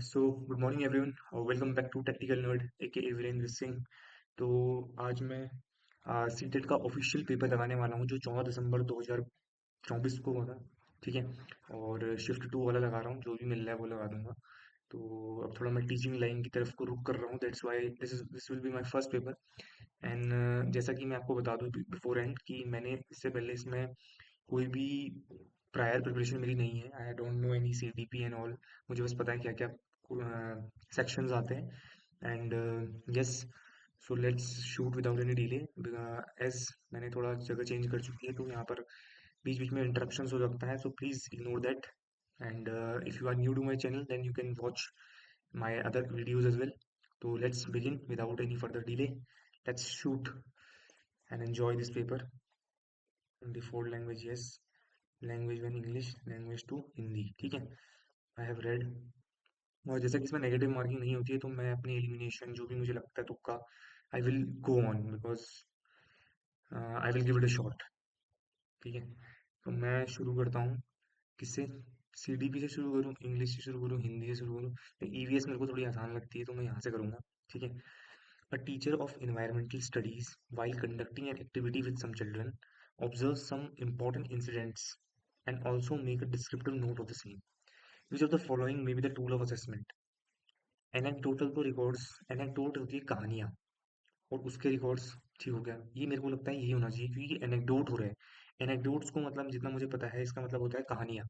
So good morning everyone, welcome back to technical nerd ए वीरेंद्र सिंह। तो आज मैं सीटेट का ऑफिशियल पेपर लगाने वाला हूँ जो 14 दिसंबर 2024 को होगा। ठीक है। और शिफ्ट 2 वाला लगा रहा हूँ, जो भी मिल रहा है वो लगा दूंगा। तो अब थोड़ा मैं टीचिंग लाइन की तरफ को रुक कर रहा हूँ, that's why this will be my first paper. And जैसा कि मैं आपको बता दूँ बिफोर एंड कि मैंने इससे पहले इसमें कोई भी प्रायर प्रिपरेशन मेरी नहीं है। I don't know any CDP and all. मुझे बस पता है क्या क्या सेक्शंस आते हैं। And yes, so let's shoot without any delay. As मैंने थोड़ा जगह चेंज कर चुकी है तो यहाँ पर बीच बीच में इंटरप्शंस हो सकता है, so please ignore that. And if you are new to my channel then you can watch my other videos as well. तो let's begin without any further delay. Let's shoot and enjoy this paper. Default language yes, language one English, language two Hindi. ठीक है। I have read. और जैसा कि इसमें negative marking नहीं होती है तो मैं अपनी एलिमिनेशन जो भी मुझे लगता है तुक्का, I will go on because I will give it a shot. ठीक है। तो मैं शुरू करता हूँ किससे? सीडीपी से शुरू करूँ, इंग्लिश से शुरू करूँ, हिंदी से शुरू करूँ? ईवीएस मेरे को थोड़ी आसान लगती है तो मैं यहाँ से करूँगा। ठीक है। अ teacher of environmental studies while conducting an activity with some children observes some important incidents and also make a descriptive note of the same. Which of the following may be the tool of assessment? Anecdotal तो records, anecdote होती है कहानियां, और उसके records. ठीक हो गया, ये मेरे को लगता है यही होना चाहिए क्योंकि एनेक्डोट हो रहा है। एनेक्डोट्स को मतलब जितना मुझे पता है इसका मतलब होता है कहानियां,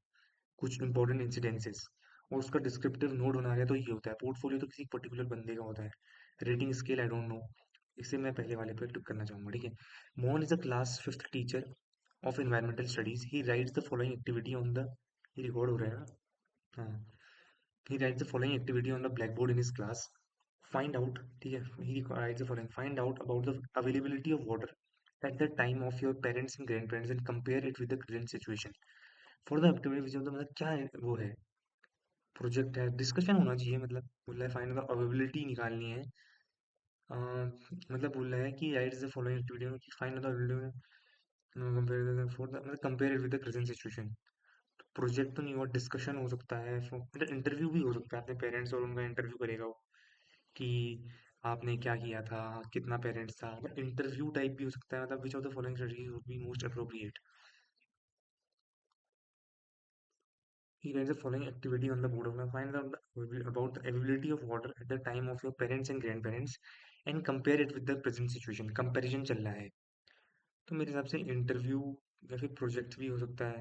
कुछ इंपॉर्टेंट इंसिडेंसेस। और उसका डिस्क्रिप्टिव नोट बना रहा है तो ये होता है। पोर्टफोलियो तो किसी पर्टिकुलर बंदे का होता है। Rating scale I don't no. इसे मैं पहले वाले पे टिक करना चाहूंगा। ठीक है। Mohan is a class fifth teacher of environmental studies. He rights the following activity on the, ये रिकॉर्ड हो रहा है ना? हाँ। He writes the following activity on the blackboard in his class. Find out, ठीक है, he writes the following: find out about the availability of water at the time of your parents and grandparents and compare it with the current situation. For the activity which मतलब क्या है वो है, project है, discussion होना चाहिए। मतलब बोल रहा है फाइंड द अवेलेबिलिटी निकालनी है। मतलब बोल रहा है कि राइट्स द फॉलोइंग एक्टिविटी कि find the availability, compare for the, मतलब compare it with the present situation. Project तो नहीं हुआ, डिस्कशन हो सकता है, मतलब इंटरव्यू भी हो सकता है। अपने पेरेंट्स और उनका इंटरव्यू करेगा वो कि आपने क्या किया था, कितना पेरेंट्स था, मतलब इंटरव्यू टाइप भी हो सकता है। मतलब विच of the following strategy would be most appropriate? He writes the following activity on the board of find out about the availability of water at the time of your parents and grandparents and compare it with the present situation. Comparison चल रहा है तो मेरे हिसाब से interview या फिर project भी हो सकता है।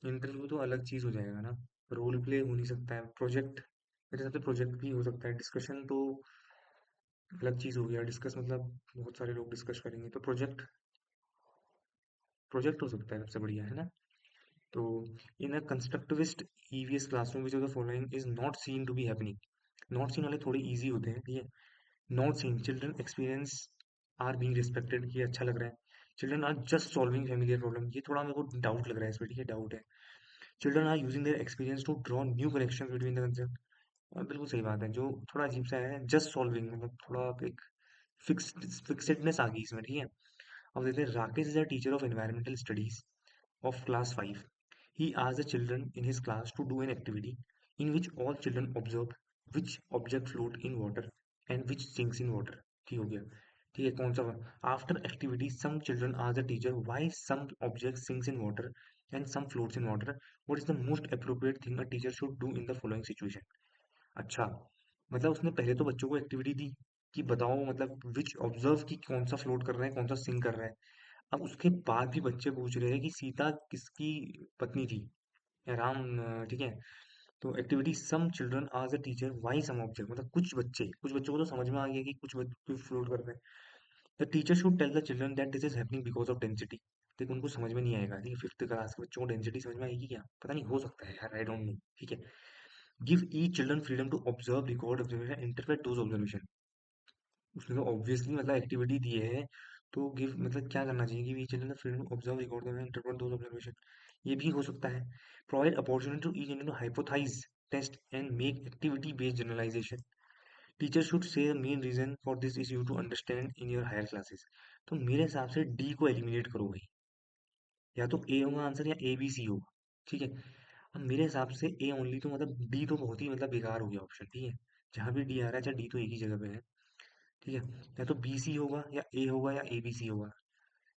इंटरव्यू तो अलग चीज हो जाएगा ना, रोल प्ले हो नहीं सकता है। प्रोजेक्ट मेरे हिसाब से प्रोजेक्ट भी हो सकता है। डिस्कशन तो अलग चीज हो गया, डिस्कस मतलब बहुत सारे लोग डिस्कस करेंगे, तो प्रोजेक्ट, प्रोजेक्ट हो सकता है सबसे बढ़िया, है ना? तो in a constructivist EVS classroom which of the following is not seen to be happening? Not seen वाले थोड़े इजी होते हैं। ठीक है। Not seen, children experience are being respected, ये अच्छा लग रहा है। Children are just solving familiar problem, ये थोड़ा मेरे को डाउट लग रहा है इस पे। ठीक है, डाउट है। Children are using their experience to draw new connection between the concept, बिल्कुल सही बात है। जो थोड़ा अजीब सा है, जस्ट सॉल्विंग, मतलब थोड़ा एक फिक्सेडनेस आ गई इसमें। ठीक है। अब देखते हैं, Rakesh is a teacher of environmental studies of class 5. He asked the children in his class to do an activity in which all children observed which object float in water and which sinks in water. ठीक हो गया। ठीक है, कौन सा? After activity some children ask the teacher why some object sinks in water and some floats in water, what is the most appropriate thing a teacher should do in the following situation? अच्छा, मतलब उसने पहले तो बच्चों को activity दी कि बताओ मतलब विच ऑब्जर्व की कौन सा फ्लोट कर रहा है, कौन सा सिंक कर रहा है। अब उसके बाद भी बच्चे पूछ रहे हैं कि सीता किसकी पत्नी थी, या राम? ठीक है। तो activity some children ask a teacher why some object, मतलब कुछ बच्चों को तो समझ में आ गया कि कुछ बच्चे फ्लोट कर रहे हैं। The teacher should tell the children that this is happening because of density. देखो उनको समझ में नहीं आएगा, ठीक है, फिफ्थ क्लास के बच्चों को डेंसिटी समझ में आएगी क्या? पता नहीं, हो सकता है यार, आई डोंट नो। ठीक है। Give each children freedom to observe, record observation, interpret those observation. उसने तो ऑब्वियसली मतलब एक्टिविटी दी है तो गिव मतलब क्या करना चाहिए कि we children freedom to observe, record them, interpret those observation. ये भी हो सकता है। Provide opportunity to each Indian to hypothesise, test and make activity based generalisation. Teacher should say the main reason for this is you to understand in your higher classes. तो मेरे हिसाब से D को एलिमिनेट करो भाई, या तो ए होगा आंसर या ए बी सी होगा। ठीक है। अब मेरे हिसाब से ए ओनली तो मतलब डी तो बहुत ही मतलब बेकार हो गया ऑप्शन, ठीक है। जहाँ भी डी आ रहा है चाहे डी तो एक ही जगह पे है, ठीक है। या तो बी सी होगा या ए होगा या ए बी सी होगा।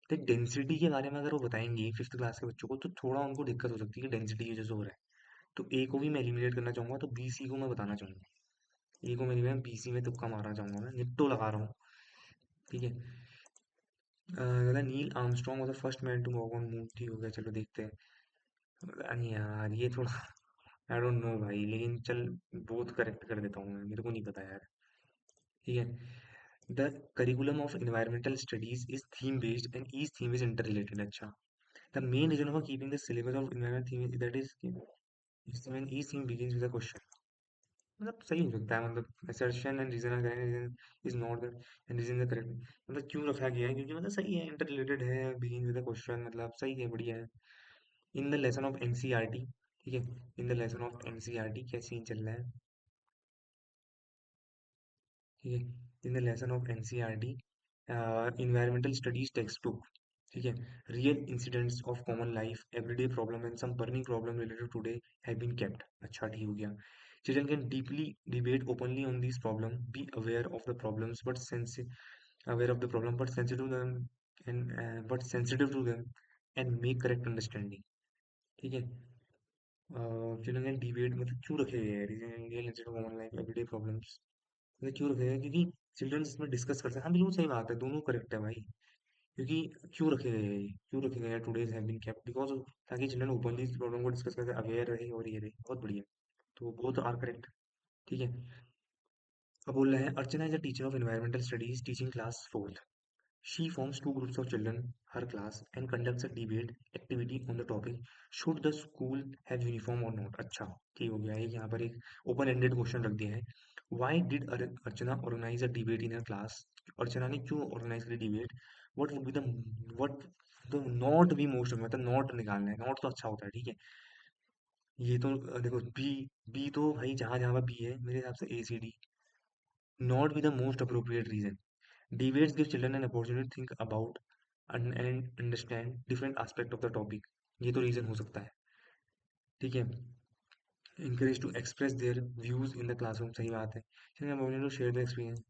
तो डेंसिटी के बारे में अगर वो बताएंगे फिफ्थ क्लास के बच्चों को तो थोड़ा उनको दिक्कत हो सकती है कि डेंसिटी की वजह से हो रहा है। तो ए को भी मैं एलिमिनेट करना चाहूंगा, तो बी सी को मैं बताना चाहूंगा। ए को मैं बी सी में तुक्का मारना चाहूंगा, मैं निट्टो लगा रहा हूँ, ठीक है। कहता Neil Armstrong was the first man to walk on moon, ठीक हो गया, चलो देखते हैं। पता नहीं यार, ये थोड़ा आई डोंट नो भाई, लेकिन चल बोथ करेक्ट कर देता हूँ मैं, मेरे को नहीं पता यार, ठीक है। The curriculum of environmental studies is theme based and each theme is inter related. अच्छा, the main reason for keeping the syllabus of environment theme that is when each theme begins with a question। मतलब सही हो सकता है, मतलब assertion and reason are correct, reason is not the and reason is correct। मतलब क्यों रखा गया है, क्योंकि मतलब सही है, इंटर रिलेटेड है, begins with a question, मतलब सही है, बढ़िया है। In the lesson of NCERT, ठीक है। In the lesson of NCERT क्या सीन चल रहा है, ठीक है। In the lesson of NCERT environmental studies textbook, ठीक है। Real incidents of common life, everyday problem and some burning problem related today have been kept. अच्छा, ठीक हो गया। Children can deeply debate openly on this problem, be aware of the problems but aware of the problem but sensitive to them but sensitive to them and make correct understanding, ठीक है। Children can debate, मतलब क्यों रखे गए हैं real incident of common life, everyday problems, मतलब क्यों रखे गए हैं? क्योंकि चिल्ड्रन इसमें डिस्कस कर सकते हैं। हाँ, बिल्कुल सही बात है, दोनों करेक्ट है भाई। क्योंकि क्यों रखे गए हैं ये? क्यों रखे गए हैं todays have been kept because, ताकि चिल्ड्रन ओपनली इस प्रॉब्लम को डिस्कस करके अवेयर रहे, और ये रहे, बहुत बढ़िया। तो बोथ आर करेक्ट, ठीक है। अब बोल रहे हैं Archana is a teacher of environmental studies teaching class fourth. She forms two groups of children, her class, and conducts a debate activity on the topic, should the school have uniform or not। अच्छा, ठीक हो गया। एक यहाँ पर एक open ended question रख दिया है। Why did Archana organize a debate in her class? अर्चना ने क्यों ऑर्गेनाइज करी debate? What would be the what the not be most, मतलब नॉट निकालना है, नॉट तो अच्छा होता है, ठीक है। ये तो देखो बी, बी तो भाई जहां जहां पर बी है मेरे हिसाब से A C D, not B the most appropriate reason. Debates give children an opportunity to think about and understand different aspect of the topic। ये तो रीजन हो सकता है, ठीक है। encourage to express their views in the classroom, सही बात है। children are to share the experience,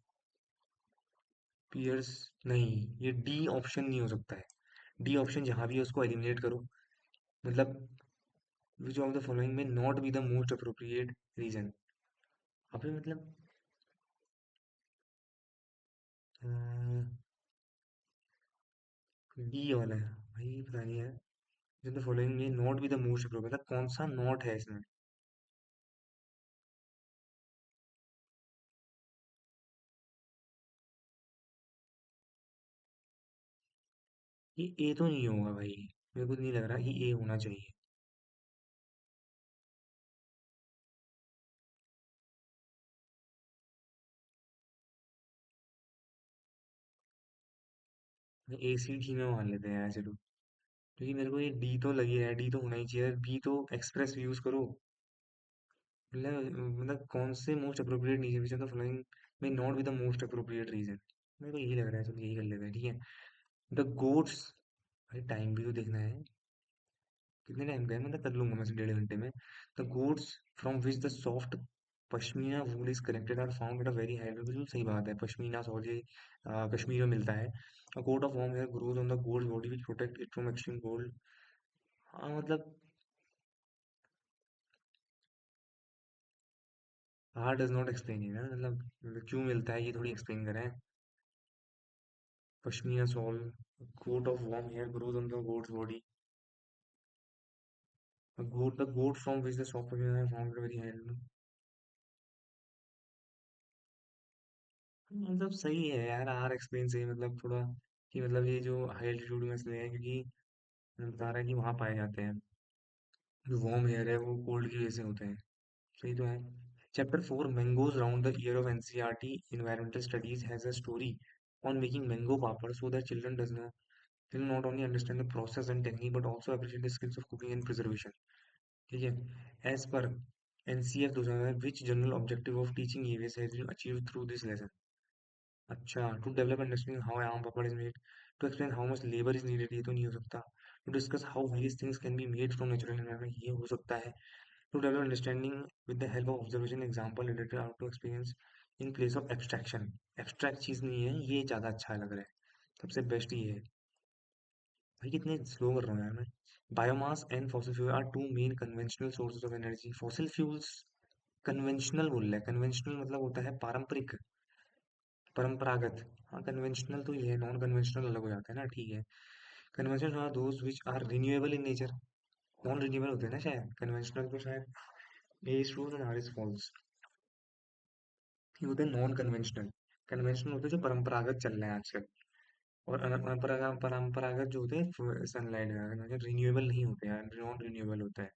peers, नहीं, ये डी ऑप्शन नहीं हो सकता है। डी ऑप्शन जहां भी है उसको एलिमिनेट करो, मतलब which of the following may not be the most appropriate reason। अभी मतलब डी वाला है भाई, पता नहीं है। जो द फॉलोइंग में not be the most appropriate, मतलब कौन सा नॉट है इसमें? ये ए तो नहीं होगा भाई, मेरे को नहीं लग रहा कि ए होना चाहिए। ए सी डी में मान लेते हैं यार, चलो। क्योंकि मेरे को ये डी तो लगी है, डी तो होना ही चाहिए, बी तो एक्सप्रेस यूज करो। मतलब कौन से मोस्ट अप्रोप्रिएट नहीं है, which of the following may not B the most appropriate reason. मेरे को यही लग रहा है, चलो यही कर लेते हैं, ठीक है। द गोट्स, भाई टाइम भी तो देखना है, कितने टाइम का है, मतलब कर लूंगा मैं इसे 1.5 घंटे में। The goats from which the soft pashmina wool is collected are found at a very high, बिल्कुल सही बात है, पश्मीना सॉल ये कश्मीर में मिलता है। A coat of warm hair grows on the goat's body which protect it from extreme cold. हाँ मतलब हाँ डज नॉट एक्सप्लेन है ना, मतलब क्यों मिलता है ये थोड़ी एक्सप्लेन करें। Pashmina shawl, coat of warm hair grows on the goat's body, the goat from which the soft pashmina is found at very high। मतलब सही है यार, आर एक्सप्लेन सही, मतलब थोड़ा कि मतलब ये जो हाई एल्टीट्यूड में इसलिए है क्योंकि बता रहा है कि वहां पाए जाते हैं, जो वार्म एयर है वो कोल्ड की वजह से होते हैं। सही तो है। Chapter 4 mangoes round the year of NCERT environmental studies has a story on making mango papad so that children does not will not only understand the process and technique but also appreciate the skills of cooking and preservation, ठीक है। As per NCF 2000 which general objective of teaching EVS has been achieved through this lesson। अच्छा, to develop understanding how aam papad is made, to explain how much labour is needed, ये तो नहीं हो सकता। To discuss how various things can be made from natural environment, ये हो सकता है। To develop understanding with the help of observation example related out to experience in place of abstraction. Abstract चीज नहीं है ये, ज्यादा अच्छा लग रहा है, सबसे बेस्ट ये है। भाई कितने स्लो कर रहा हूँ यार मैं। Biomass and fossil fuel are two main conventional sources of energy. Fossil fuels conventional बोल रहा है, कन्वेंशनल मतलब होता है पारंपरिक, परंपरागत। हाँ कन्वेंशनल तो ये है, नॉन कन्वेंशनल अलग हो जाता है ना, ठीक है। Conventional are those which are renewable in nature. Non renewable होते हैं ना शायद, कन्वेंशनल तो शायद A is true and R is false. ये होते हैं नॉन कन्वेंशनल। कन्वेंशनल होते हैं जो परंपरागत चल रहे हैं आजकल, और परंपरागत जो होते हैं सनलाइट, रिन्यूएबल नहीं होते हैं, नॉन रिन्यूएबल होता है।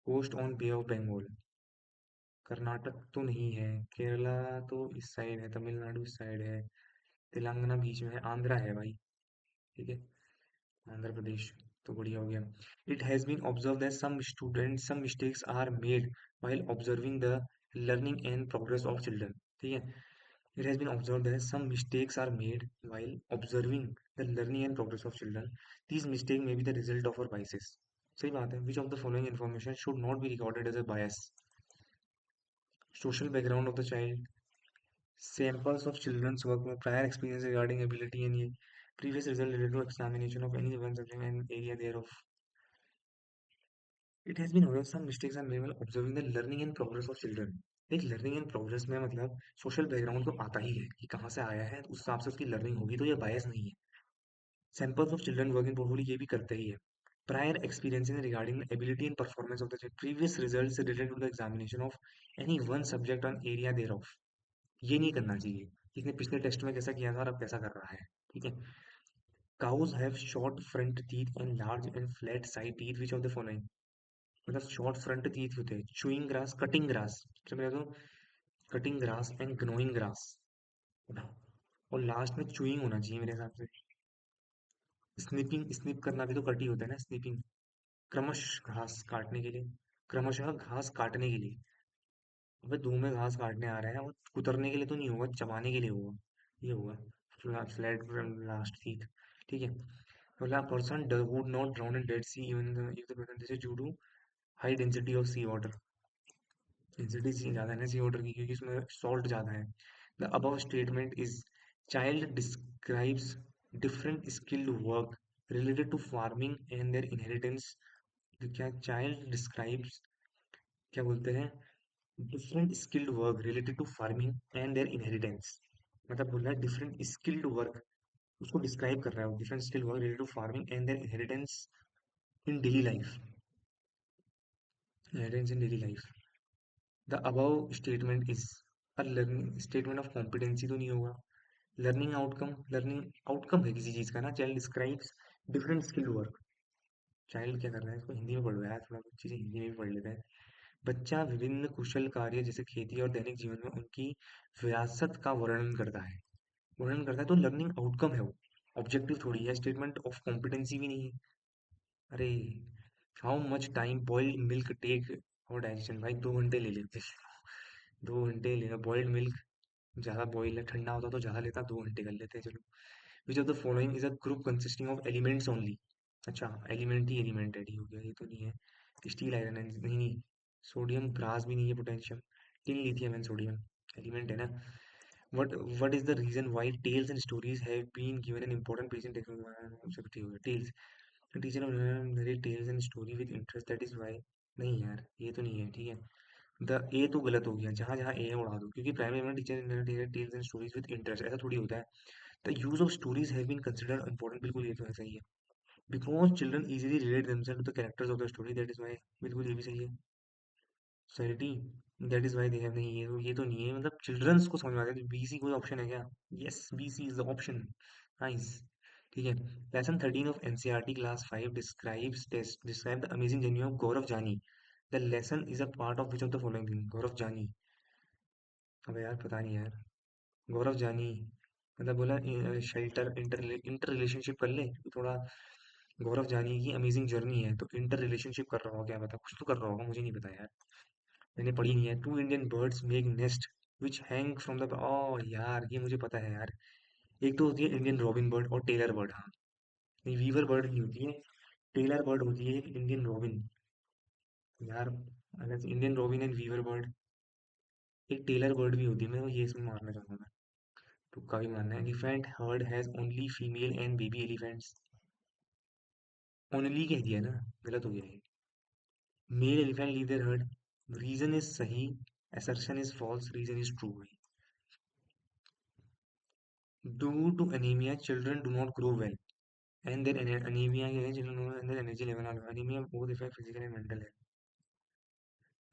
Coast on Bay of Bengal, Karnataka तो नहीं है, केरला तो इस साइड है, तमिलनाडु इस साइड है, तेलंगाना बीच में है, आंध्रा है भाई, ठीक है, आंध्र प्रदेश। तो बढ़िया हो गया। It has been observe that some mistakes are made while observing the learning and progress of children, ठीक है। It has been observe that some mistakes are made while observing the learning and progress of children, these mistake may be the result of our biases. सही बात है। Which of the following information should not be recorded as a bias? Social background of the child, samples of children's work में prior experience regarding ability and ये previous result related to examination of any one subject and area thereof. It has been observed some mistakes are made while observing the learning and progress of children. देख learning and progress में मतलब social background तो आता ही है कि कहाँ से आया है, उस हिसाब से उसकी लर्निंग होगी, तो ये बायस नहीं है। Samples of children work in portfolio ये भी करते ही है। Prior experience in regarding ability and performance of the previous results related to the examination of any one subject on area there of, ये नहीं करना चाहिए। इसने पिछले टेस्ट में कैसा किया था और अब कैसा कर रहा है, ठीक है। Cows have short front teeth and large and flat side teeth, which of the following? मतलब शॉर्ट फ्रंट टीथ होते हैं, चूइंग ग्रास, कटिंग ग्रास, सबसे पहले तो cutting grass and gnawing grass, और लास्ट में चूइंग होना चाहिए मेरे हिसाब से। स्निपिंग, स्निप करना भी तो कट ही होता है ना, स्निपिंग, क्रमश घास काटने के लिए, क्रमशः घास काटने के लिए। अबे धूम में घास काटने आ रहा है, और कुतरने के लिए तो नहीं होगा, चबाने के लिए होगा, ये होगा फ्लैट लास्ट टीथ, ठीक है। बोला person would not drown in dead sea even if the person, this is due to high density of sea water. Density ज़्यादा है ना सी वाटर की, क्योंकि इसमें सॉल्ट ज़्यादा है। The above statement is child describes different skilled work related to farming and their inheritance. क्या child describes, क्या बोलते हैं, different skilled work related to farming and their inheritance. मतलब बोल रहा है डिफरेंट स्किल्ड वर्क, उसको डिस्क्राइब कर रहा है, different skilled work related to farming and their inheritance in daily life, inheritance in daily life. The above statement is a learning statement of competency तो नहीं होगा। लर्निंग आउटकम है किसी चीज का ना। Child describes different skilled work, child क्या कर रहा है, इसको हिंदी में पढ़ रहा है, थोड़ा कुछ चीजें हिंदी में भी पढ़ लेते हैं। बच्चा विभिन्न कुशल कार्य जैसे खेती और दैनिक जीवन में उनकी विरासत का वर्णन करता है, तो लर्निंग आउटकम है वो, ऑब्जेक्टिव थोड़ी है, स्टेटमेंट ऑफ कॉम्पिटेंसी भी नहीं है। अरे how much time boiled milk take और डाइजेशन, भाई 2 घंटे ले लेते हैं। 2 घंटे लेना बॉइल्ड मिल्क, ज्यादा बॉइल है, ठंडा होता तो ज्यादा लेता, 2 घंटे कर लेते हैं चलो। विच of the following is a group consisting of elements only? अच्छा एलिमेंट ही एलिमेंट है, ठीक हो गया, ये तो नहीं है। स्टील आयरन है, नहीं नहीं। सोडियम ब्रास भी नहीं है, potassium, tin lithium and sodium, element है ना। What is the reason why tales and stories have been given an important place in technology? Tales. The teacher of narrate tales and story with interest. That is why. नहीं यार ये तो नहीं है, ठीक है। द ए तो गलत हो गया, जहाँ जहाँ ए है उड़ा दो, क्योंकि प्राइमरी में teacher narrate tales and stories with interest, ऐसा थोड़ी होता है। The use of stories have been considered important, बिल्कुल ये तो है, सही है। Because children easily relate themselves to the characters of the story, that is why, बिल्कुल ये भी सही है। Society, that is why they have, नहीं ये तो नहीं है, मतलब चिल्ड्रंस को समझ में आता है, बीसी कोई ऑप्शन है क्या? Yes BC is the option. Nice, ठीक है। Lesson 13 of NCERT class 5 describe the amazing journey of Gaurav Jani. The lesson is a part of which of the following thing? Gaurav Jani, अबे यार पता नहीं यार। गौरव जानी मतलब बोला शेल्टर इंटर इंटर रिलेशनशिप कर ले तो थोड़ा। गौरव जानी की अमेजिंग जर्नी है, तो इंटर रिलेशनशिप कर रहा होगा, क्या पता कुछ तो कर रहा होगा, मुझे नहीं पता यार, मैंने पढ़ी नहीं है। Two Indian birds make nest which hang from the, oh यार ये मुझे पता है यार। एक तो होती है इंडियन रॉबिन बर्ड और टेलर बर्ड, हाँ। नहीं वीवर बर्ड नहीं होती है, टेलर बर्ड होती है एक इंडियन रॉबिन यार। अगर Indian robin and weaver bird, एक टेलर बर्ड भी होती है, मैं वो ये इसमें मारना चाहूंगा मैं। तुक्का भी मारना है। Elephant herd has only female and baby elephants. Only कह दिया ना, गलत हो गया ये। Male elephant leave their herd. Reason is सही, assertion इज फॉल्स, रीजन इज ट्रू भाई। Due to anaemia children do not grow well and their anaemia क्या है, children and their energy level are. Anaemia both effect physical and mental है।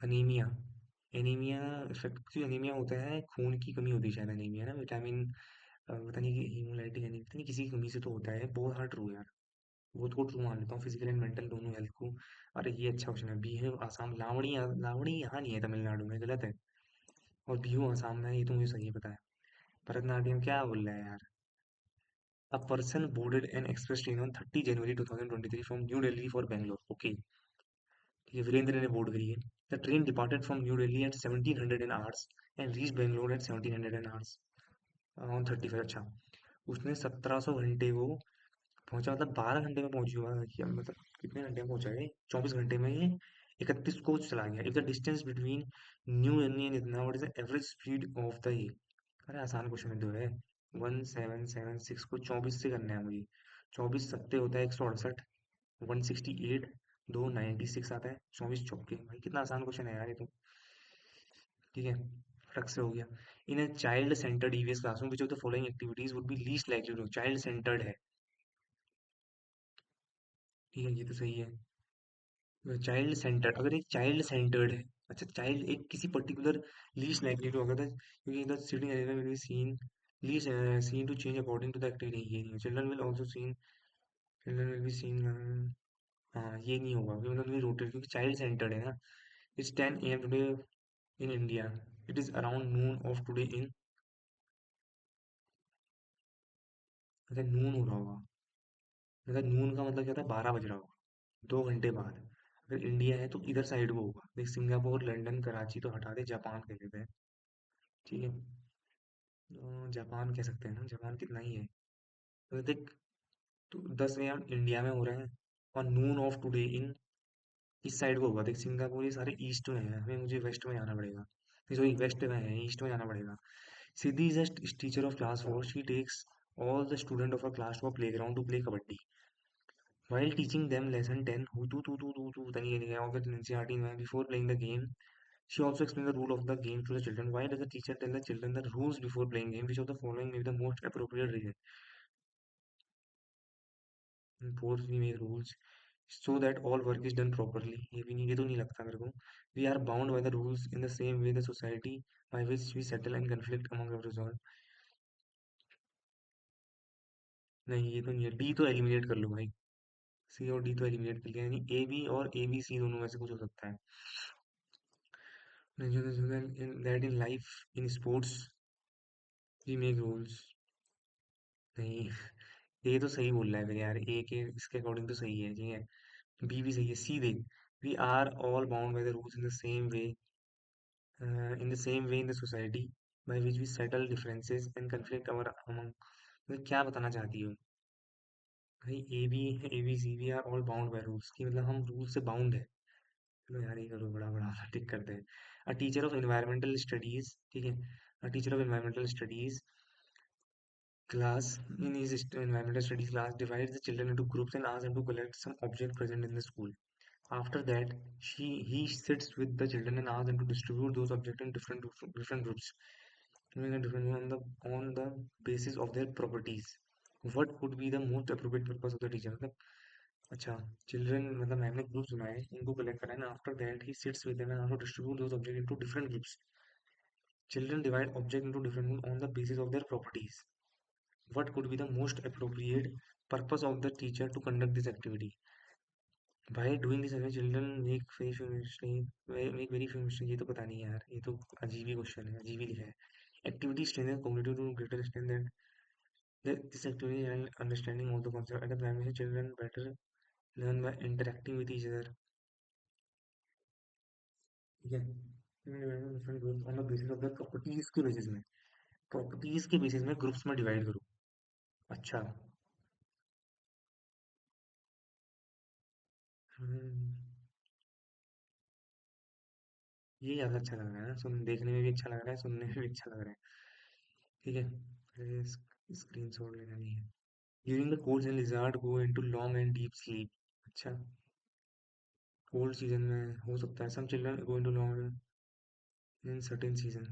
Anaemia, anaemia effect, anaemia होता है खून की कमी होती है शायद, एनीमिया ना विटामिन, पता नहीं कि हीमोलाइटिक एनीमिया, पता नहीं किसी की कमी से तो होता है, बहुत हार्ड ट्रू यार। वो तो ट्रू मान लेता हूँ, फिजिकल एंड मेंटल दोनों हेल्थ को। अरे ये अच्छा क्वेश्चन है। बिहू आसाम, लावणी, लावणी यहाँ नहीं है, तमिलनाडु में, गलत है। और बिहू आसाम में है, ये तो मुझे सही पता है। भरतनाट्यम क्या बोल रहा है यार। A person boarded an express train on 30 January 2023 from New Delhi for Bangalore. Okay, ठीक है, वीरेंद्र ने बोर्ड करी है। The train departed from New Delhi at 1700 an hours and reached Bangalore at 1700 an hours on 35। अच्छा, उसने 1700 घंटे को पहुंचा, मतलब 12 घंटे में पहुंची हुआ है, मतलब कितने घंटे में पहुंचा है, 24 घंटे में ये 31 कोच चला गया। If the distance between New Delhi and इतना, what is the average speed of the ये। अरे आसान क्वेश्चन है तो है। 1776 को 24 से करना है मुझे। 24 सत्ते होता है 168, 168, दो 96 आता है, 24 चौके, भाई कितना आसान क्वेश्चन है यार ये तो। ठीक है, फटक से हो गया। In a child centred EVS classroom which of the following activities would be least likely to, child centred है। ठीक है, ये तो सही है। चाइल्ड सेंटर्ड, अगर एक चाइल्ड सेंटर्ड है, अच्छा चाइल्ड एक किसी पर्टिकुलर लीस्ट लाइकली टू, अगर क्योंकि the sitting area will be seen least seen to change according to the activity, ये नहीं है। Children will also seen, children will be seen, हाँ ये नहीं होगा क्योंकि मतलब ये रोटेट, क्योंकि चाइल्ड सेंटर्ड है ना। It's 10 AM today in India, it is around Noon of today in, मतलब नून हो रहा होगा, मतलब नून का मतलब क्या था, 12 बज रहा होगा, 2 घंटे बाद। अगर इंडिया है तो इधर साइड को होगा, देख सिंगापुर लंदन कराची तो हटा दे, जापान कह लेते हैं। ठीक है, तो जापान कह सकते हैं ना, जापान कितना ही है। तो देख, तो 10 AM इंडिया में हो रहा है और नून ऑफ टुडे इन इस साइड को होगा, देख सिंगापुर ये सारे ईस्ट में है, हमें मुझे वेस्ट में जाना पड़ेगा, नहीं सॉरी वेस्ट में है, ईस्ट में जाना पड़ेगा। सिद्धि is a teacher of class 4, she takes all the student of her class to a playground to play kabaddi. While teaching them lesson 10, who to tani ye of the NCERT में, before playing the game, she also explains the rule of the game to the children. Why does the teacher tell the children the rules before playing game? Which of the following may be the most appropriate reason? Fourth, we make rules so that all work is done properly. ये भी नहीं, ये तो नहीं लगता मेरे को। We are bound by the rules in the same way the society by which we settle and conflict among our resolve. नहीं ये तो नहीं है, डी तो एलिमिनेट कर लो भाई। सी और डी तो एलिमिनेट कर लिया, यानी ए बी और ए बी सी दोनों में से कुछ हो सकता है। That in life in sports we make rules. नहीं, ये तो सही बोल रहा है मेरे यार, ए के इसके अकॉर्डिंग तो सही है, ठीक है। बी भी सही है, सी देख, we are all bound by the rules in the same way in the society by which we settle differences and conflict our among. मतलब क्या बताना चाहती हो भाई, A B, A B C, we are all bound by rules की मतलब हम rule से बाउंड है। चलो यार ये करो, बड़ा बड़ा टिक करते हैं। अ टीचर ऑफ एनवायरमेंटल स्टडीज, ठीक है, अ teacher of environmental studies class in his environmental studies class divides the children into groups and asks them to collect some object present in the school. After that, he sits with the children and asks them to distribute those objects in different groups, doing a different on the basis of their properties. What could be the most appropriate purpose of the teacher? मतलब अच्छा, children मतलब ma'am ने groups बनाए, इनको collect कराए, after that he sits with them and distribute those object into different groups. Children divide object into different groups on the basis of their properties. What could be the most appropriate purpose of the teacher to conduct this activity? By doing this, children make very few mistakes. ये तो पता नहीं है यार, ये तो अजीब ही question है, अजीब ही लिखा है। Activity strengthens cognitive to greater extent that this activity and understanding of the concept at a primary children better learn by interacting with each other. ठीक है, different groups on the basis of the properties के basis में, properties के basis में groups में divide करो। अच्छा, हम्म, ये ज्यादा अच्छा लग रहा है ना, सुन देखने में भी अच्छा लग रहा है, सुनने में भी अच्छा लग रहा है। ठीक है, स्क्रीन शॉट लेना नहीं है। During the cold season lizard go into long and deep sleep. अच्छा, कोल्ड सीजन में हो सकता है, some children go into long in certain season,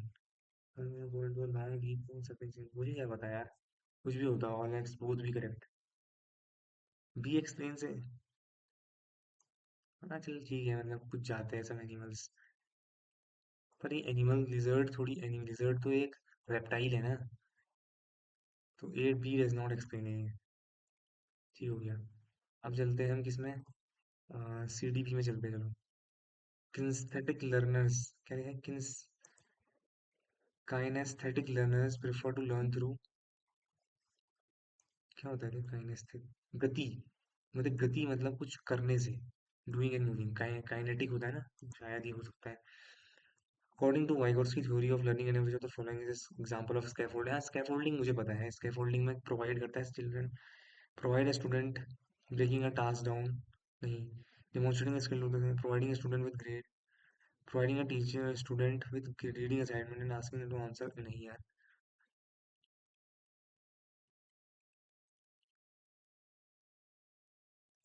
go into long deep in certain season. मुझे क्या पता यार, कुछ भी होता होगा, लेट्स बोथ भी करेक्ट। बी एक्सप्लेन से, हाँ चल ठीक है, मतलब कुछ जाते हैं सब एनिमल्स। पर ये एनिमल लिजर्ड थोड़ी, एनिमल लिजर्ड तो एक रेप्टाइल है ना, तो A B does not explain है। ठीक हो गया। अब चलते हैं हम किसमें, सी डी बी में चलते हैं, चलो। किनेस्थेटिक लर्नर्स, क्या लिखा है, किन्स, kinaesthetic learners prefer to learn through, क्या होता है काइनेस्थेटिक, गति, मतलब गति मतलब कुछ करने से, डूइंग एंड मूविंग, काइनेटिक होता है ना, शायद ये हो सकता है। According to Vygotsky theory of learning and average of the following is example of scaffolding. हाँ स्कैफोल्डिंग मुझे पता है, स्कैफोल्डिंग में प्रोवाइड करता है children, provide a student breaking a task down, नहीं, demonstrating a skill to the, providing a student with grade, providing a teacher student with reading assignment and asking them to answer, नहीं यार।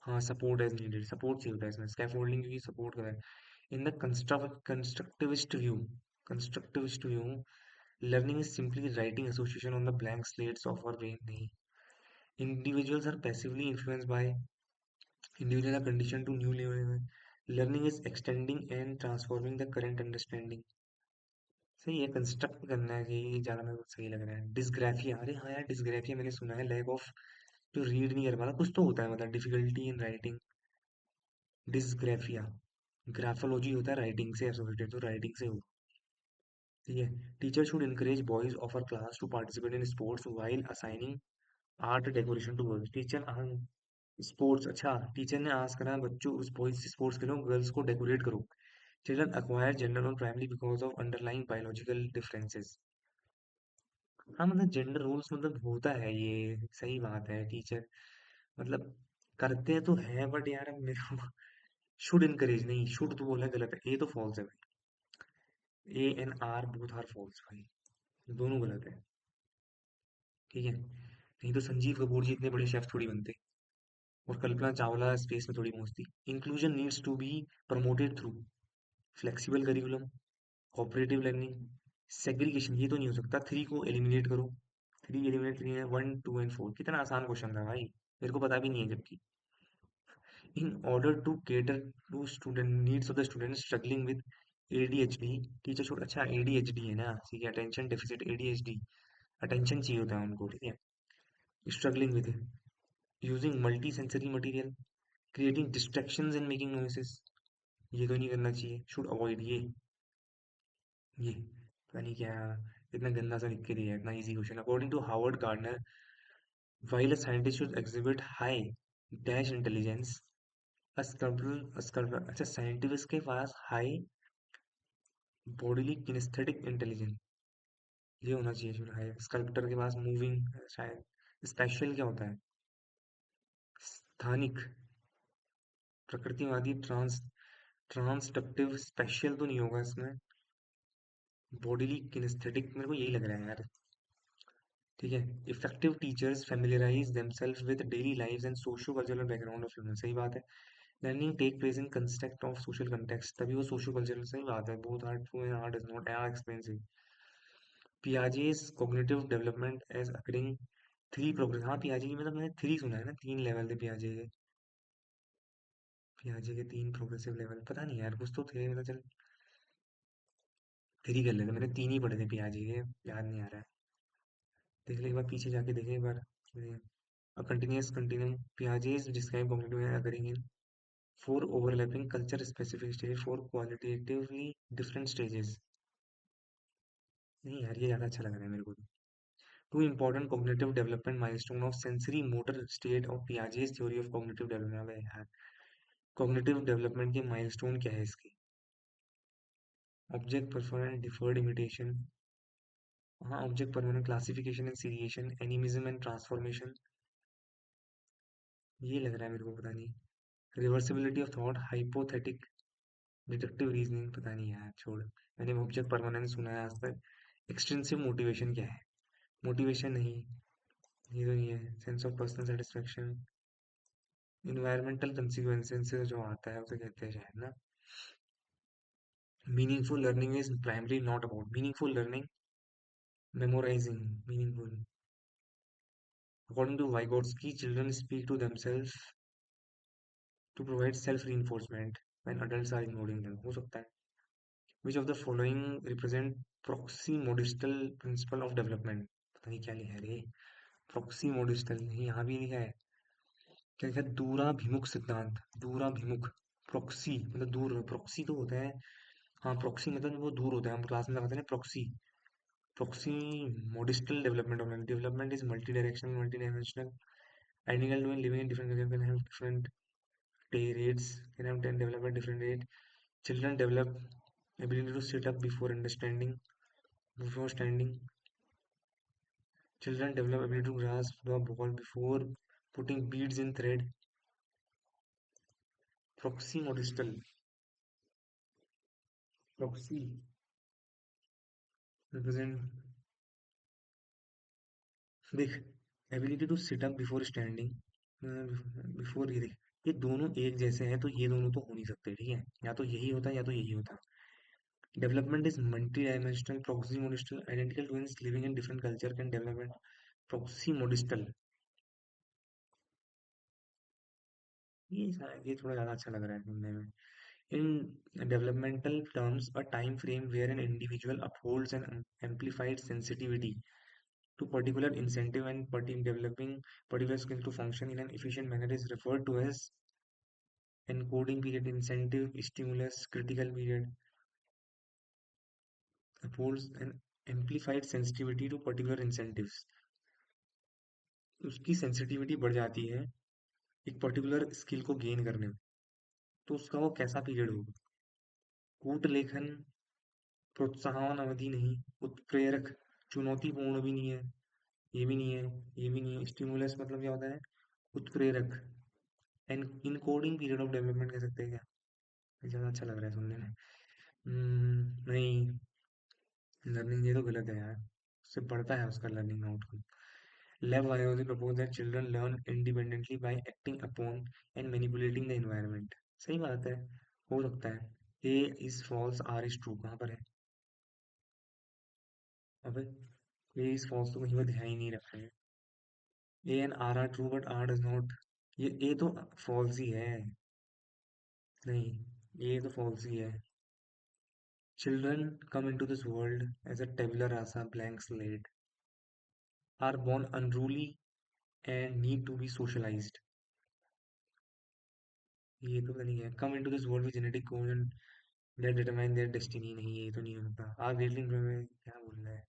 हाँ support as needed, support चाहिए होता है इसमें, scaffolding क्योंकि support कर रहा है। In the constructivist view learning is simply writing association on the blank slates of our brain, नहीं। Individuals are passively influenced by, individuals are conditioned to new level, learning is extending and transforming the current understanding। सही है, construct करना है कि ये ज्यादा मेरे को सही लग रहा है। डिस्ग्राफिया, अरे हाँ यार डिस्ग्राफिया मैंने सुना है, लैक ऑफ, जो रीड नहीं कर पाता, कुछ तो होता है मतलब difficulty in writing, dysgraphia. Graphology होता है राइटिंग से एसोसिएटेड, तो राइटिंग से हो। ठीक है। Teacher should encourage boys of our class to participate in sports while assigning art decoration to girls. Teacher, sports, अच्छा टीचर ने आस्क करा बच्चों उस बॉयज स्पोर्ट्स के लिए गर्ल्स को डेकोरेट करो। Children acquire gender role primarily because of underlying biological differences। हाँ मतलब जेंडर रोल्स मतलब होता है, ये सही बात है, टीचर मतलब करते हैं तो है, बट यार मेरे को शुड इनकरेज, नहीं शुड तो बोला गलत है, ए तो फॉल्स है भाई, A and R both are false भाई, दोनों गलत है। ठीक है, नहीं तो संजीव कपूर जी इतने बड़े शेफ थोड़ी बनते, और कल्पना चावला स्पेस में थोड़ी पहुंचती। Inclusion needs to be promoted through flexible curriculum, cooperative learning, segregation, ये तो नहीं हो सकता, थ्री को एलिमिनेट करो। थ्री एलिमिनेट, थ्री है, वन टू एंड फोर, कितना आसान क्वेश्चन था भाई, मेरे को पता भी नहीं है जबकि। In order to cater to student needs of the student struggling with ADHD, teacher छोड़, अच्छा ADHD है ना, ठीक है, अटेंशन डेफिसिट ADHD, अटेंशन चाहिए होता है उनको, ठीक है। Struggling with using multi sensory material, creating distractions and making noises, ये तो नहीं करना चाहिए, शुड अवॉइड ये पता नहीं क्या, इतना गंदा सा लिख के दिया है, इतना easy question. According to Harvard Gardner, while a scientist should exhibit high dash intelligence, a sculptor, अच्छा साइंटिस्ट के पास हाई बॉडीली किनेस्थेटिक इंटेलिजेंस, ये होना चाहिए शुरू है। स्कल्प्टर के पास मूविंग, शायद स्पेशल क्या होता है, स्थानिक, प्रकृतिवादी, ट्रांसडक्टिव, स्पेशल तो नहीं होगा इसमें, बॉडीली किनेस्थेटिक, मेरे को यही लग रहा है यार। ठीक है। Effective teachers familiarise themselves with daily lives and socio cultural background of human, सही बात है। Learning take place in context of social context, तभी वो सोशियो कल्चरल, सही बात है, both are true and R does not R expensive. Piaget's cognitive development as occurring three progress, हाँ पियाजे की मतलब मैंने थ्री सुना है ना, तीन लेवल थे पियाजे के, पियाजे के तीन प्रोग्रेसिव लेवल, पता नहीं यार कुछ तो थे, मतलब चल थ्री कर लेते, मैंने तीन ही पढ़े थे पियाजे के, याद नहीं आ रहा है। देख ले एक बार पीछे जाके देखे एक बार। A continuous continuum Piaget describe cognitive occurring in four overlapping culture specific stages for qualitatively different stages। नहीं यार ये ज्यादा अच्छा लग रहा है मेरे को तो। Two important cognitive development milestone of sensory motor state of Piaget's theory of cognitive development। अबे यार कॉग्निटिव डेवलपमेंट के माइलस्टोन क्या है इसके, ऑब्जेक्ट परफॉर्मेंस, डिफर्ड इमिटेशन, हाँ object performance, classification and seriation, animism and transformation, ये लग रहा है मेरे को, पता नहीं। Reversibility of thought, hypothetic, deductive reasoning, पता नहीं यार छोड़। मैंने ऑब्जेक्ट परमानेंस सुना है आज तक। एक्सटेंसिव मोटिवेशन क्या है? मोटिवेशन नहीं, ये तो नहीं है। Sense of personal satisfaction, environmental consequences से जो आता है उसे कहते हैं शायद ना। Meaningful learning is primary not about meaningful learning, memorizing meaningful. According to Vygotsky, children speak to themselves to provide self-reinforcement when adults are ignoring them. हो सकता है। Which of the following represent proxy-modistal principle of development? पता नहीं क्या लिखा है रे। proxy-modistal नहीं, यहाँ भी लिखा है। क्या लिखा है? दूराभिमुख सिद्धांत। दूराभिमुख, proxy मतलब दूर, proxy तो होता है। हाँ, proxy मतलब वो दूर होता है, हम क्लास में लगाते हैं ना proxy। proxy modistal development is multi-directional, multi-dimensional, identical to living in different cultures can have different rates, can have develop at different rate. Children develop ability to sit up before standing. Children develop ability to grasp the ball before putting beads in thread. Proxy modistal. Proxy represent, देख, ability to sit up before standing, before, ये देख, ये दोनों एक जैसे हैं तो ये दोनों तो हो नहीं सकते, ठीक है? या तो यही होता है या तो यही होता। Development is multi dimensional, proximodistal, identical twins living in different culture can development, proximodistal. ये थोड़ा ज्यादा अच्छा लग रहा है सुनने में। In developmental terms, a time frame where an individual upholds an amplified sensitivity to particular incentive and developing particular skill to function in an efficient manner is referred to as encoding period. Incentive, stimulus, critical period, upholds an amplified sensitivity to particular incentives. उसकी sensitivity बढ़ जाती है एक particular skill को gain करने में, तो उसका वो कैसा पीरियड होगा? कूट लेखन, प्रोत्साहन अवधि नहीं, उत्प्रेरक, चुनौतीपूर्ण भी नहीं है, ये भी नहीं है, ये भी नहीं है। स्टिमुलस मतलब क्या होता है? उत्प्रेरक। And encoding period of development कह सकते हैं क्या? ये ज्यादा अच्छा लग रहा है सुनने में। नहीं, लर्निंग ये तो गलत है यार, उससे बढ़ता है उसका लर्निंग आउटकम। लेव वायोजी propose that children learn independently by acting upon and manipulating the environment. सही बात है, हो सकता है। A is false, R is true, कहाँ पर है? अबे, ए इज फॉल्स तो कहीं पर ध्यान ही नहीं रख रहे हैं। A and R true but R does not, ये ए तो फॉल्स ही है। नहीं, ये तो फॉल्स ही है। Children come into this world as a tabula rasa, blank slate, are born unruly and need to be socialized. ये तो नहीं है। Come into this world with genetic codes and that determine their destiny, नहीं, ये तो नहीं होता। आग रेटलिंग में क्या बोल रहा है?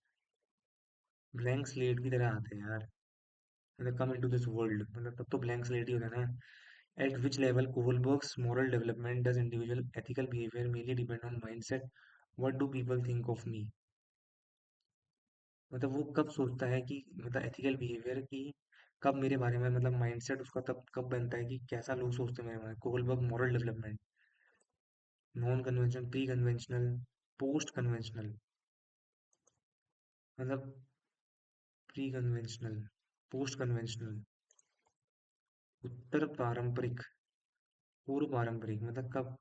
ब्लैंक स्लेट की तरह आते हैं यार, मतलब कम इनटू दिस वर्ल्ड मतलब तब तो ब्लैंक स्लेट ही होता है ना। At which level Kohlberg's moral development does individual ethical behavior mainly depend on mindset? What do people think of me? मतलब वो कब सोचता है कि मतलब एथिकल बिहेवियर की, कब मेरे बारे में, मतलब माइंडसेट उसका तब कब बनता है कि कैसा लोग सोचते हैं मेरे बारे में। Kohlberg moral development, non conventional, pre conventional, post conventional, मतलब प्री कन्वेंशनल, पोस्ट कन्वेंशनल, उत्तर पारंपरिक, पूर्व पारंपरिक, मतलब कब?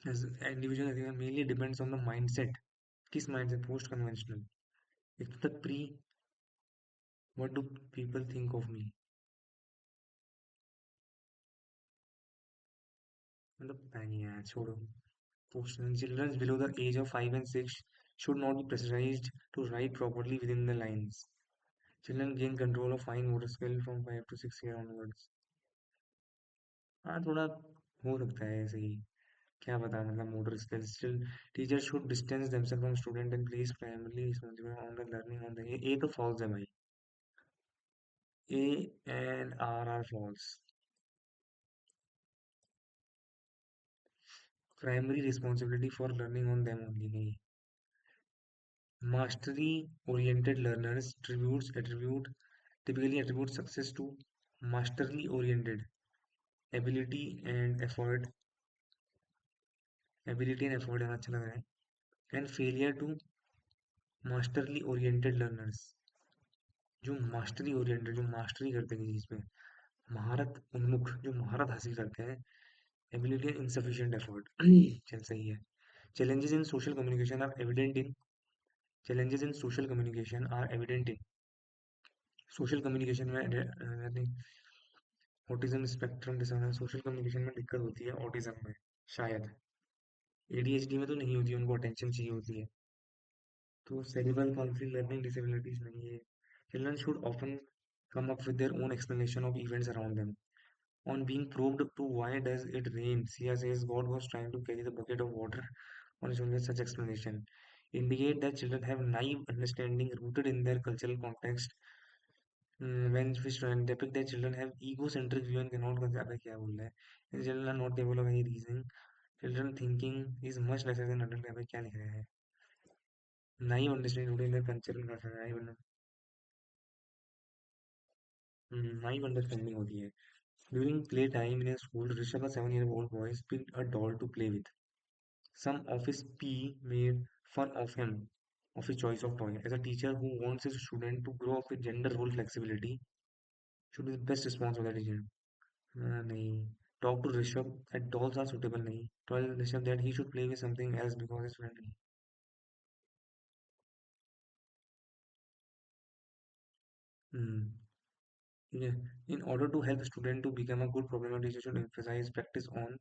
Individual mainly depends on the mindset, किस माइंडसेट? Post conventional. एक तो pre, what do people think of me, मतलब पता नहीं यार, छोड़ो। Children below the age of 5 and 6 should not be pressurized to write properly within the lines. Children gain control of fine motor skill from 5 to 6 year onwards. हाँ, थोड़ा हो सकता है ऐसे ही, क्या पता, मतलब motor skills still. Teacher should distance themselves from student and place primarily responsible on the learning on the, A तो फॉल्स है भाई। A and R false. Primary responsibility for learning on them only नहीं। Mastery oriented learners attribute typically attribute success to masterly oriented. Ability and effort, ability and effort है, अच्छा लग रहा है। And failure to masterly oriented learners, जो mastery oriented, जो mastery करते हैं किसी चीज पे, महारत उन्मुख, जो महारत हासिल करते हैं। एबिलिटी एंड इनसफिशिएंट एफर्ट चल सही है। challenges in social communication are evident in challenges in social communication are evident in social communication में autism spectrum disorder, social communication में दिक्कत होती है ऑटिज्म में शायद। एडीएचडी में तो नहीं होती, उनको अटेंशन चाहिए होती है। तो सेरिब्रल पॉल्सी लर्निंग डिसेबिलिटीज नहीं है। Children should often come up with their own explanation of events around them. On being probed to why does it rain, Sia says God was trying to carry the bucket of water on his own with such explanation. Indicate that children have naive understanding rooted in their cultural context. When fish depict that children have egocentric view and cannot consider अबे क्या बोल रहा है, children are not capable of any reasoning, children thinking is much lesser than adult, अबे क्या लिख रहे हैं। naive understanding rooted in their cultural context, naive understanding होती है। During playtime in a school, Rishabh, a 7-year-old boy, picked a doll to play with. Some office P made fun of him, of his choice of toy. As a teacher who wants his student to grow up with gender role flexibility, should be the best response of the teacher. नहीं. Talk to Rishabh that dolls are suitable नहीं. Tell Rishabh that he should play with something else because his friend नहीं. Hmm. ठीक है. In order to help student to become a good problem, teacher should emphasize practice on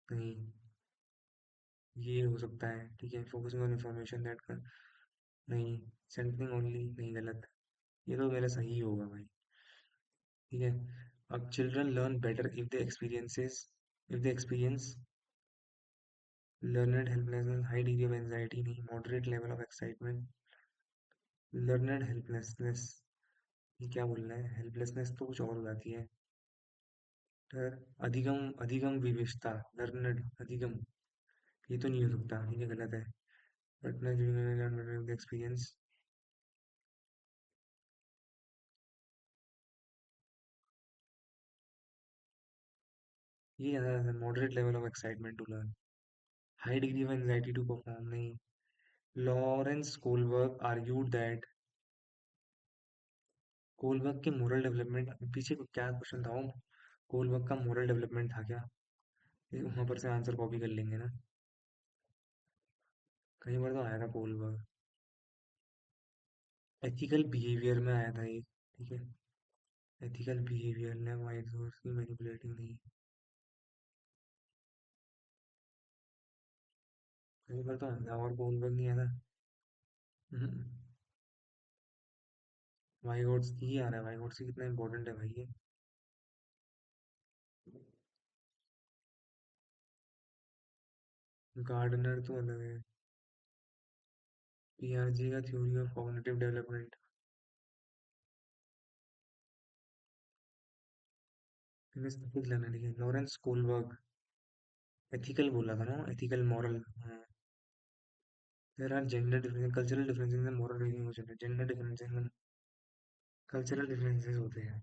नहीं. ये हो सकता है, ठीक है, फोकसिंग ऑन इंफॉर्मेशन दैट कर नहीं, सेंटरिंग ओनली नहीं, गलत। ये तो मेरा सही होगा भाई। ठीक है। अब children learn better if they experience learned helplessness, high degree of anxiety नहीं, moderate level of excitement, learned helplessness, ये क्या बोल रहा है, हेल्पलेसनेस तो कुछ और हो जाती है। डर, अधिगम, अधिगम विवेशता, लर्नड अधिगम, ये तो नहीं हो सकता, ये गलत है। बट एक्सपीरियंस, ये ज्यादा moderate level of excitement to learn, high degree of anxiety to perform नहीं। Lawrence Kohlberg argued that Kohlberg के मोरल डेवलपमेंट, पीछे को क्या क्वेश्चन था वो, कोलबर्ग का मोरल डेवलपमेंट था क्या, वहां पर से आंसर कॉपी कर लेंगे ना, कहीं बार तो आया था कोलबर्ग। एथिकल बिहेवियर में आया था ये, ठीक है। एथिकल बिहेवियर ने वाइट सोर्स की मैनिपुलेटिंग नहीं, कहीं बार तो आया था और कोलबर्ग नहीं आया था। वाइगोट्स की आ रहा है, वाइगोट्स की कितना इंपॉर्टेंट है भाई ये। गार्डनर तो अलग है। पीआरजी का theory of cognitive development, Lawrence Kohlberg, ethical बोला था ना, एथिकल मॉरल, हाँ। There are gender difference, cultural differences and moral reasoning हो जाते हैं, जेंडर डिफरेंसेस, कल्चरल डिफरेंसेस होते हैं।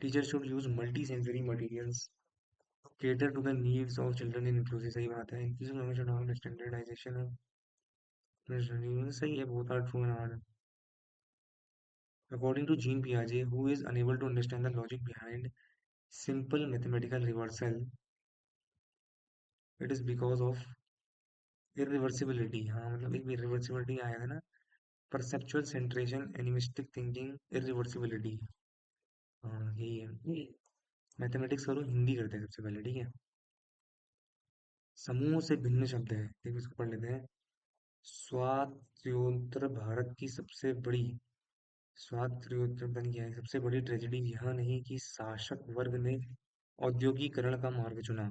Teacher should use multi sensory materials, cater to the needs of children in inclusive, सही बात है, inclusive knowledge and all standardization of understanding, सही है, both are true and hard. According to Jean Piaget, who is unable to understand the logic behind simple mathematical reversal, it is because of irreversibility, हाँ मतलब एक irreversibility आया था ना, perceptual centration, animistic thinking, irreversibility, हाँ यही है। Mathematics करो, हिंदी करते हैं सबसे पहले, ठीक है। समूह से भिन्न शब्द है, देखो इसको पढ़ लेते हैं। स्वातंत्र भारत की सबसे बड़ी, स्वातंत्र्योत्तर पता नहीं क्या है, सबसे बड़ी ट्रेजेडी यह नहीं कि शासक वर्ग ने औद्योगिकरण का मार्ग चुना।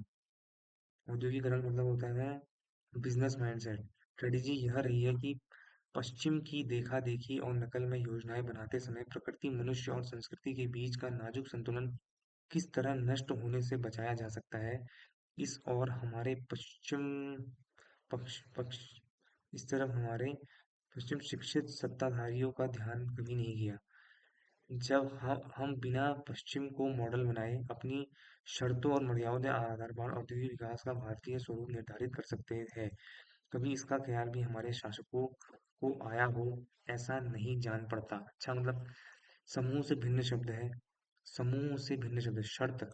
औद्योगिकरण मतलब होता है बिजनेस माइंडसेट। ट्रेजेडी यह रही है कि पश्चिम की देखा देखी और नकल में योजनाएं बनाते समय प्रकृति, मनुष्य और संस्कृति के बीच का नाजुक संतुलन किस तरह नष्ट होने से बचाया जा सकता है, इस और हमारे पश्चिम पक्ष पक्ष इस तरफ हमारे पश्चिम शिक्षित सत्ताधारियों का ध्यान कभी नहीं गया। जब हम बिना पश्चिम को मॉडल बनाए अपनी शर्तों और मर्यादाओं के आधार पर औद्योगिक विकास का भारतीय स्वरूप निर्धारित कर सकते हैं। कभी इसका ख्याल भी हमारे शासकों को आया हो, ऐसा नहीं जान पड़ता। अच्छा, मतलब समूह से भिन्न शब्द है। समूह से भिन्न शब्द है, शर्त।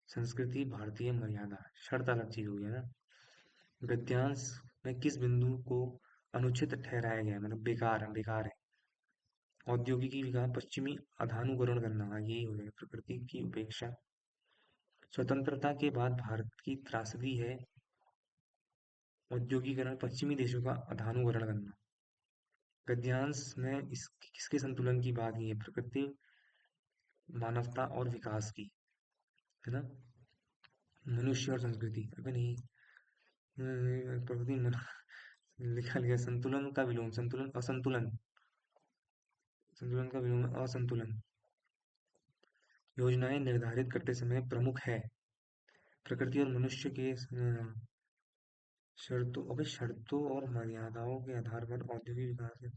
संस्कृति, भारतीय मर्यादा, शर्त अलग चीज हो गई है ना। गद्यांश में किस बिंदु को अनुचित ठहराया गया है, मतलब बेकार है, बेकार है। औद्योगिकी विकास, पश्चिमी अधानुकरण करना, हाँ, यही हो गया। प्रकृति की उपेक्षा। स्वतंत्रता के बाद भारत की त्रासदी है औद्योगिकरण, पश्चिमी देशों का अधानुकरण करना। गद्यांश में किसके संतुलन की बात की है? प्रकृति, मानवता और विकास की, है ना। मनुष्य और संस्कृति, अबे नहीं। प्रकृति लिखा गया संतुलन का विलोम, संतुलन असंतुलन, संतुलन का विलोम असंतुलन। योजनाएं निर्धारित करते समय प्रमुख है प्रकृति और मनुष्य के शर्तों, अबे शर्तों और मर्यादाओं के आधार पर औद्योगिक विकास है।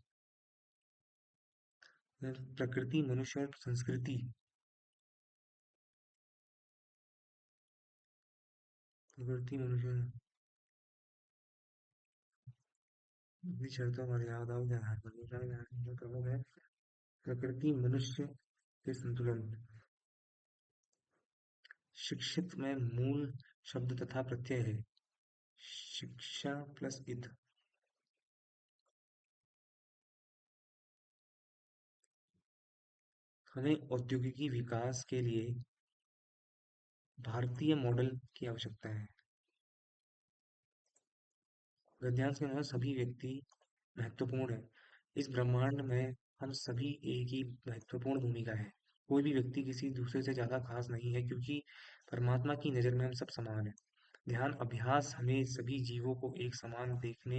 प्रकृति, मनुष्य और संस्कृति। प्रकृति, मनुष्य की शर्तों और मर्यादाओं के आधार पर योजनाएं निर्धारित करते समय प्रमुख है प्रकृति, मनुष्य के संतुलन। शिक्षित में मूल शब्द तथा प्रत्यय है। शिक्षा प्लस इत। हमें औद्योगिकी विकास के लिए भारतीय मॉडल की आवश्यकता है। गद्यांश के अनुसार सभी व्यक्ति महत्वपूर्ण है। इस ब्रह्मांड में हम सभी एक ही महत्वपूर्ण भूमिका है। कोई भी व्यक्ति किसी दूसरे से ज्यादा खास नहीं है, क्योंकि परमात्मा की नजर में हम सब समान हैं। ध्यान अभ्यास हमें सभी जीवों को एक समान देखने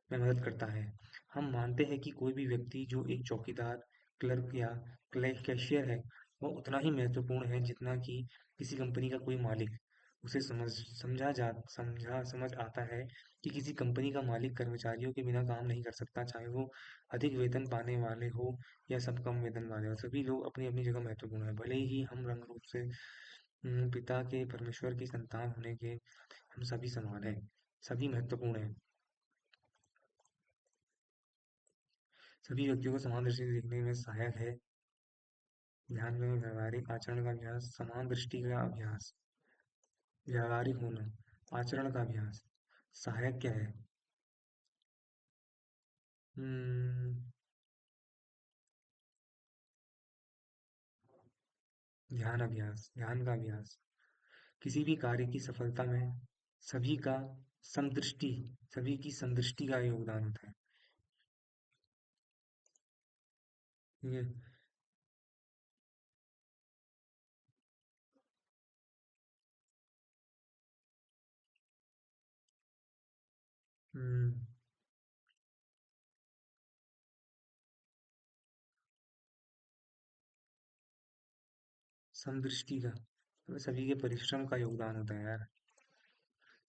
में मदद करता है। हम मानते हैं कि कोई भी व्यक्ति जो एक चौकीदार, क्लर्क या कैशियर है, वह उतना ही महत्वपूर्ण है जितना कि किसी कंपनी का कोई मालिक। उसे समझ आता है कि किसी कंपनी का मालिक कर्मचारियों के बिना काम नहीं कर सकता, चाहे वो अधिक वेतन पाने वाले हो या सब कम वेतन वाले हो। सभी लोग अपनी अपनी जगह महत्वपूर्ण है, भले ही हम रंग रूप से पिता के परमेश्वर की संतान होने के हम सभी समान हैं, सभी महत्वपूर्ण हैं। सभी व्यक्तियों को समान दृष्टि से देखने में सहायक है। ध्यान में व्यवहारिक आचरण का अभ्यास, समान दृष्टि का अभ्यास, व्यावहारिक होना, आचरण का अभ्यास। सहायक क्या है? हम्म, ध्यान अभ्यास, ध्यान का अभ्यास। किसी भी कार्य की सफलता में सभी का समदृष्टि सभी की समदृष्टि का योगदान होता है। ठीक है। हम्म, समदृष्टि का तो सभी के परिश्रम का योगदान होता है यार।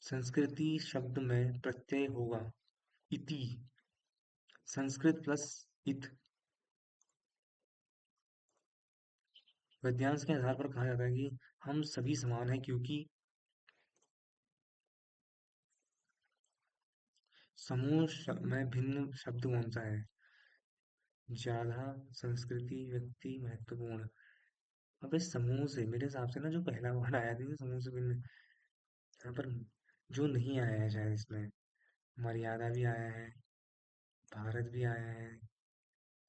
संस्कृति शब्द में प्रत्यय होगा इति। संस्कृत प्लस इत। गद्यांश के आधार पर कहा जाता है कि हम सभी समान हैं, क्योंकि में भिन्न शब्द कौन सा है? ज्यादा, संस्कृति, व्यक्ति, महत्वपूर्ण। अबे समूह से मेरे हिसाब से ना, जो पहला वर्ड आया था ना, समूह से भिन्न, यहाँ पर जो नहीं आया है शायद इसमें, मर्यादा भी आया है, भारत भी आया है,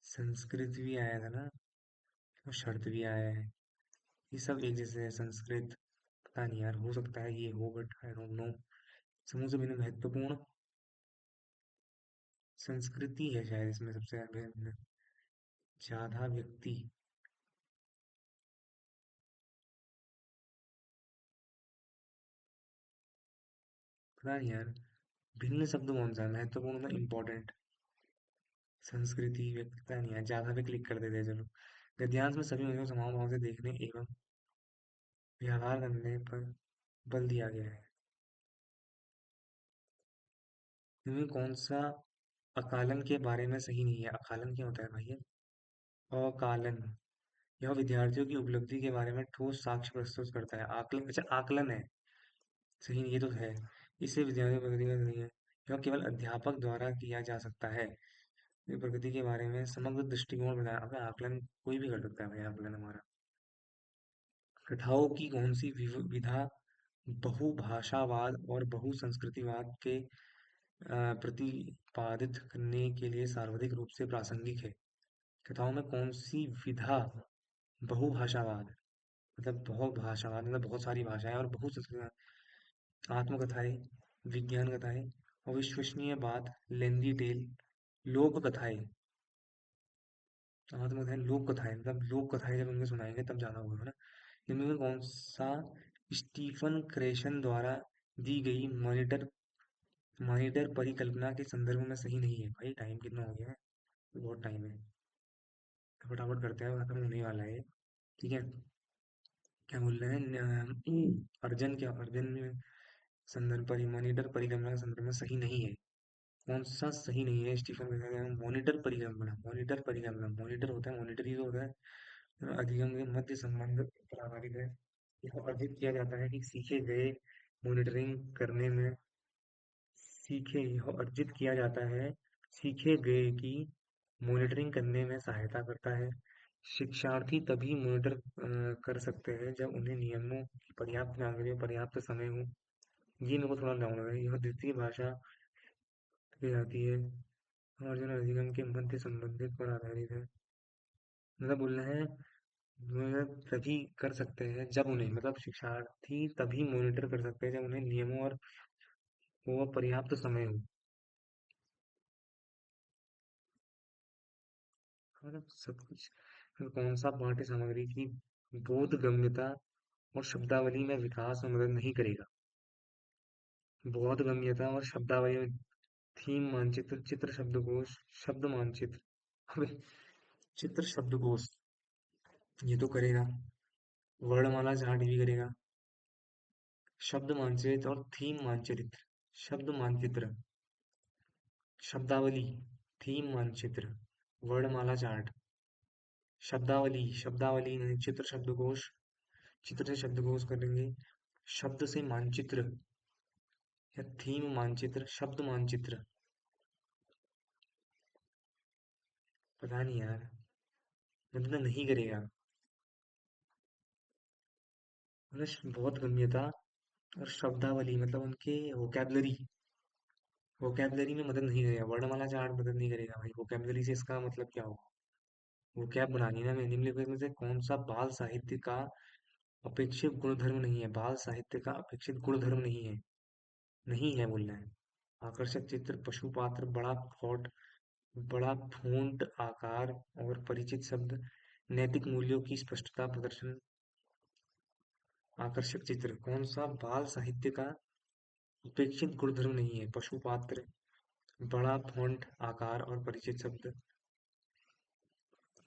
संस्कृत भी आया था ना, और शर्त भी आया है। ये सब एक जैसे है। संस्कृत, पता नहीं यार, हो सकता है ये हो, बट आई डोंट नो। समूह से भिन्न, महत्वपूर्ण, संस्कृति है शायद इसमें सबसे भिन्न। ज्यादा, व्यक्ति, पता नहीं यार। भिन्न शब्द कौन सा है? महत्वपूर्ण में इम्पोर्टेंट, संस्कृति, व्यक्ति, पता नहीं यार, ज्यादा पे क्लिक कर देते हैं, चलो। गद्यांश में सभी मनुष्यों को समान भाव से देखने एवं व्यवहार करने पर बल दिया गया है। इनमें कौन सा अकालन के बारे में सही नहीं है? अकालन क्या होता है भाई? अकालन। यह विद्यार्थियों की उपलब्धि के बारे में ठोस साक्ष्य प्रस्तुत करता है। आकलन, अच्छा आकलन है। सही, ये तो है। इससे विद्यार्थियों की प्रगति का नहीं है। यह केवल अध्यापक द्वारा किया जा सकता है। ये प्रगति के बारे में समग्र दृष्टिकोण बनाया। अबे आकलन कोई भी कर सकता है भाई, आकलन हमारा। कथाओं की कौन सी विधा बहुभाषावाद और बहुसंस्कृतिवाद के प्रतिपादित करने के लिए सर्वाधिक रूप से प्रासंगिक है? कथाओं में कौन सी विधा बहुभाषावाद, मतलब बहुत भाषावाद मतलब बहुत सारी भाषाएं, और बहुसंस्कृतिवाद, आत्मकथाएं, विज्ञान कथाएं, अविश्वसनीय बात, लेंदी टेल, लोक कथाएं। आत्मकथाएं, लोक कथाएं, मतलब लोक कथाएं जब उनके सुनाएंगे तब जाना होगा ना। इनमें कौन सा स्टीफन क्रेशन द्वारा दी गई मॉनिटर मॉनिटर परिकल्पना के संदर्भ में सही नहीं है? भाई टाइम कितना हो गया है? बहुत टाइम है। तो फटाफट करते हैं, खत्म होने वाला है। ठीक है। क्या बोल रहे हैं अर्जन, क्या अर्जन में संदर्भ पर मॉनिटर परिकल्पना के संदर्भ में सही नहीं है? कौन सा सही नहीं है? स्टीफन मॉनिटर परिकल्पना, मॉनिटर परिकल्पना, मॉनिटर होता है, मॉनिटर ही तो होता है। और अधिगम के मध्य संबंध पर आधारित है। यह अर्जित किया जाता है कि सीखे गए मॉनिटरिंग करने में सीखे यह अर्जित किया जाता है सीखे गए की मॉनिटरिंग करने में सहायता करता है। शिक्षार्थी तभी मॉनिटर कर सकते हैं जब उन्हें नियमों की पर्याप्त जानकारी और पर्याप्त समय हो। ये मेरे को थोड़ा डाउन लगा है। यह द्वितीय भाषा की जाती है और जो है अधिगम के मध्य संबंधित पर आधारित है। मतलब बोल रहे हैं मतलब तभी कर सकते हैं जब उन्हें, मतलब शिक्षार्थी तभी मॉनिटर कर सकते हैं जब उन्हें नियमों और वो पर्याप्त समय हो। मतलब सब कुछ। फिर कौन सा पाठ्य सामग्री की बोधगम्यता और शब्दावली में विकास में मदद नहीं करेगा? बोधगम्यता और शब्दावली में थीम मानचित्र, चित्र शब्दकोश, शब्द मानचित्र। अबे चित्र शब्दकोश ये तो करेगा। वर्णमाला चार्ट भी करेगा। शब्द मानचित्र और थीम मानचित्र, शब्द मानचित्र, शब्दावली, थीम मानचित्र, वर्णमाला चार्ट, शब्दावली, शब्दावली नहीं, चित्र शब्दकोश, चित्र से शब्दकोश करेंगे, शब्द से मानचित्र या थीम मानचित्र, शब्द मानचित्र। पता नहीं यार, मतलब नहीं करेगा। मतलब बहुत गम्यता और शब्दावली मतलब उनके वोकैबलरी में मदद नहीं करेगा। वर्णमाला चार्ट मदद नहीं करेगा भाई, वोकैबलरी से इसका मतलब क्या होगा? वोकैब बनानी है ना। मैं निम्नलिखित में से कौन सा बाल साहित्य का अपेक्षित गुणधर्म नहीं है? बाल साहित्य का अपेक्षित गुणधर्म नहीं है, नहीं है बोलना है। आकर्षक चित्र, पशु पात्र, बड़ा फ़ॉन्ट आकार और परिचित शब्द, नैतिक मूल्यों की स्पष्टता प्रदर्शन। आकर्षक चित्र कौन सा बाल साहित्य का उपेक्षित गुणधर्म नहीं है? पशु पात्र, बड़ा फ़ॉन्ट आकार और परिचित शब्द।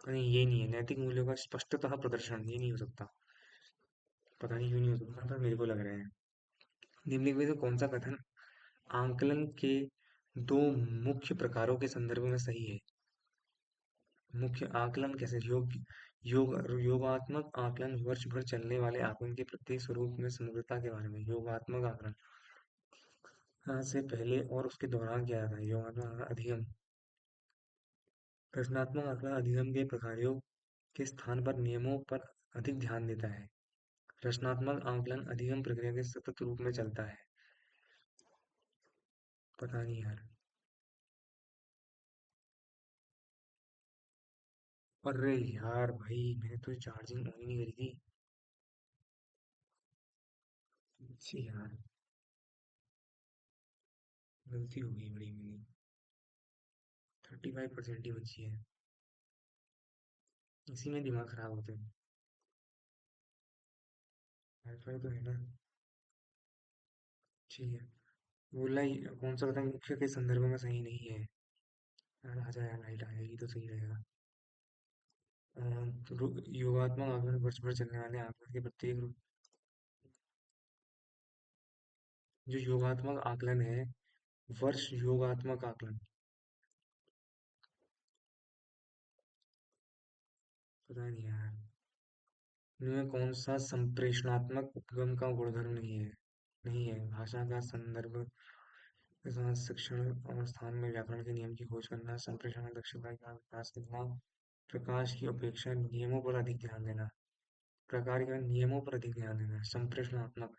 नहीं ये नहीं है। नैतिक मूल्यों का स्पष्टतः प्रदर्शन, ये नहीं हो सकता। पता नहीं क्यों नहीं हो सकता, पर मेरे को लग रहा है। निम्नलिखित में से कौन सा कथन आंकलन के दो मुख्य प्रकारों के संदर्भ में सही है? मुख्य आकलन कैसे? योगात्मक आकलन वर्ष भर चलने वाले आकलन के प्रत्येक स्वरूप में समग्रता के बारे में। योगात्मक आकलन से पहले और उसके दौरान किया जाता है। योगात्मक आकलन अधिगम। रचनात्मक आकलन अधिगम के प्रकारों के स्थान पर नियमों पर अधिक ध्यान देता है। रचनात्मक आकलन अधिगम प्रक्रिया के सतत रूप में चलता है। पता नहीं यार। अरे यार भाई, मैंने तो चार्जिंग ऑन ही नहीं करी थी। जी यार, गलती हो गई बड़ी मेरी। 35% ही बची है। इसी में दिमाग खराब होता है। वाईफाई तो है ना। ठीक है। बोला ही कौन सा कथन मुख्य के संदर्भ में सही नहीं है? यार आ जा यार, लाइट आ जाएगी तो सही रहेगा। योगात्मक आंकलन वर्ष भर चलने वाले आंकलन के प्रत्येक रूप। जो योगात्मक आकलन है, वर्ष योगात्मक आकलन। पता नहीं यार। इनमें कौन सा संप्रेषणात्मक उपगम का गुणधर्म नहीं है। भाषा का संदर्भ के साथ शिक्षण और स्थान में व्याकरण के नियम की खोज करना, संप्रेषण दक्षता का विकास करना, प्रकाश की अपेक्षा नियमों पर अधिक ध्यान देना, प्रकार के नियमों पर अधिक ध्यान देना, संप्रेषणात्मक।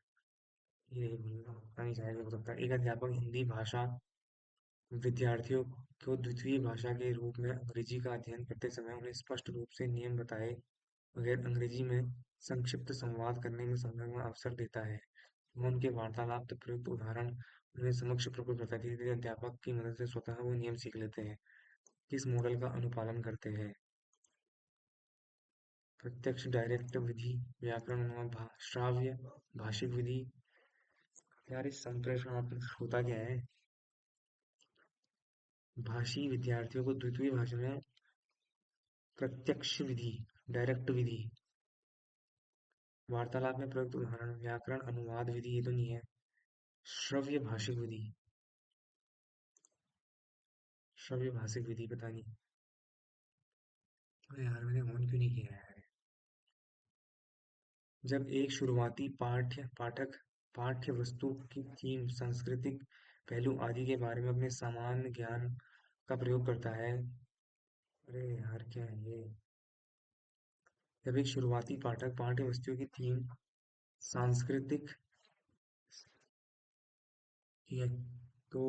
ये पता नहीं शायद हो सकता है। एक अध्यापक हिंदी भाषा विद्यार्थियों को द्वितीय भाषा के रूप में अंग्रेजी का अध्ययन करते समय उन्हें स्पष्ट रूप से नियम बताए बगैर अंग्रेजी में संक्षिप्त संवाद करने में समझने का अवसर देता है। वह उनके वार्तालाप तक प्रयुक्त उदाहरण उन्हें समक्ष प्रस्तुत करता है। धीरे धीरे अध्यापक की मदद से स्वतः वो नियम सीख लेते हैं। किस मॉडल का अनुपालन करते हैं? प्रत्यक्ष डायरेक्ट विधि, व्याकरण अनुमान, श्राव्य भाषिक विधि। यार इस संप्रेषणात्मक होता क्या है? भाषी विद्यार्थियों को द्वितीय भाषा में प्रत्यक्ष विधि, डायरेक्ट विधि, वार्तालाप में प्रयुक्त उदाहरण, व्याकरण अनुवाद विधि, ये तो नहीं है। श्रव्य भाषिक विधि, श्रव्य भाषिक विधि पता नहीं। अरे यार मैंने ऑन क्यों नहीं किया यार? जब एक शुरुआती पाठक पाठ्य वस्तु की थीम, सांस्कृतिक पहलू आदि के बारे में अपने सामान्य ज्ञान का प्रयोग करता है। अरे यार क्या है ये? जब एक शुरुआती पाठक पाठ्य वस्तु की थीम, सांस्कृतिक, ठीक है, तो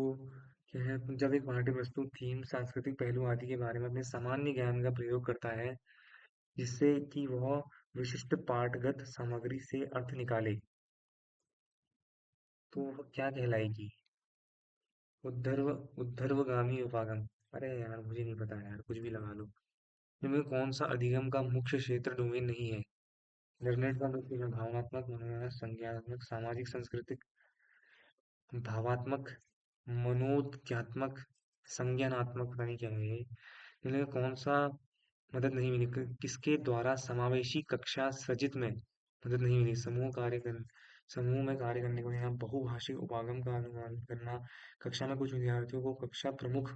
क्या है, जब एक पाठ्य वस्तु थीम, सांस्कृतिक पहलू आदि के बारे में अपने सामान्य ज्ञान का प्रयोग करता है जिससे कि वह विशिष्ट पाठगत सामग्री से अर्थ निकाले, तो वह क्या कहलाएगी? उद्धर्व उद्धर्वगामी उपागम। अरे यार मुझे नहीं पता यार, कुछ भी लगा लो। इनमें कौन सा अधिगम का मुख्य क्षेत्र डोमेन नहीं है? निर्णय का मुख्य है भावनात्मक, मनोवैज्ञानिक, संज्ञानात्मक, सामाजिक, सांस्कृतिक, भावात्मक, मनोज्ञात्मक, संज्ञानात्मक, पता नहीं क्या है ये। इनमें कौन सा मदद नहीं मिली? किसके द्वारा समावेशी कक्षा सृजित में मदद नहीं मिली? समूह में कार्य करने को यहाँ बहुभाषिक उपागम का अनुमान करना, कक्षा में कुछ विद्यार्थियों को कक्षा प्रमुख,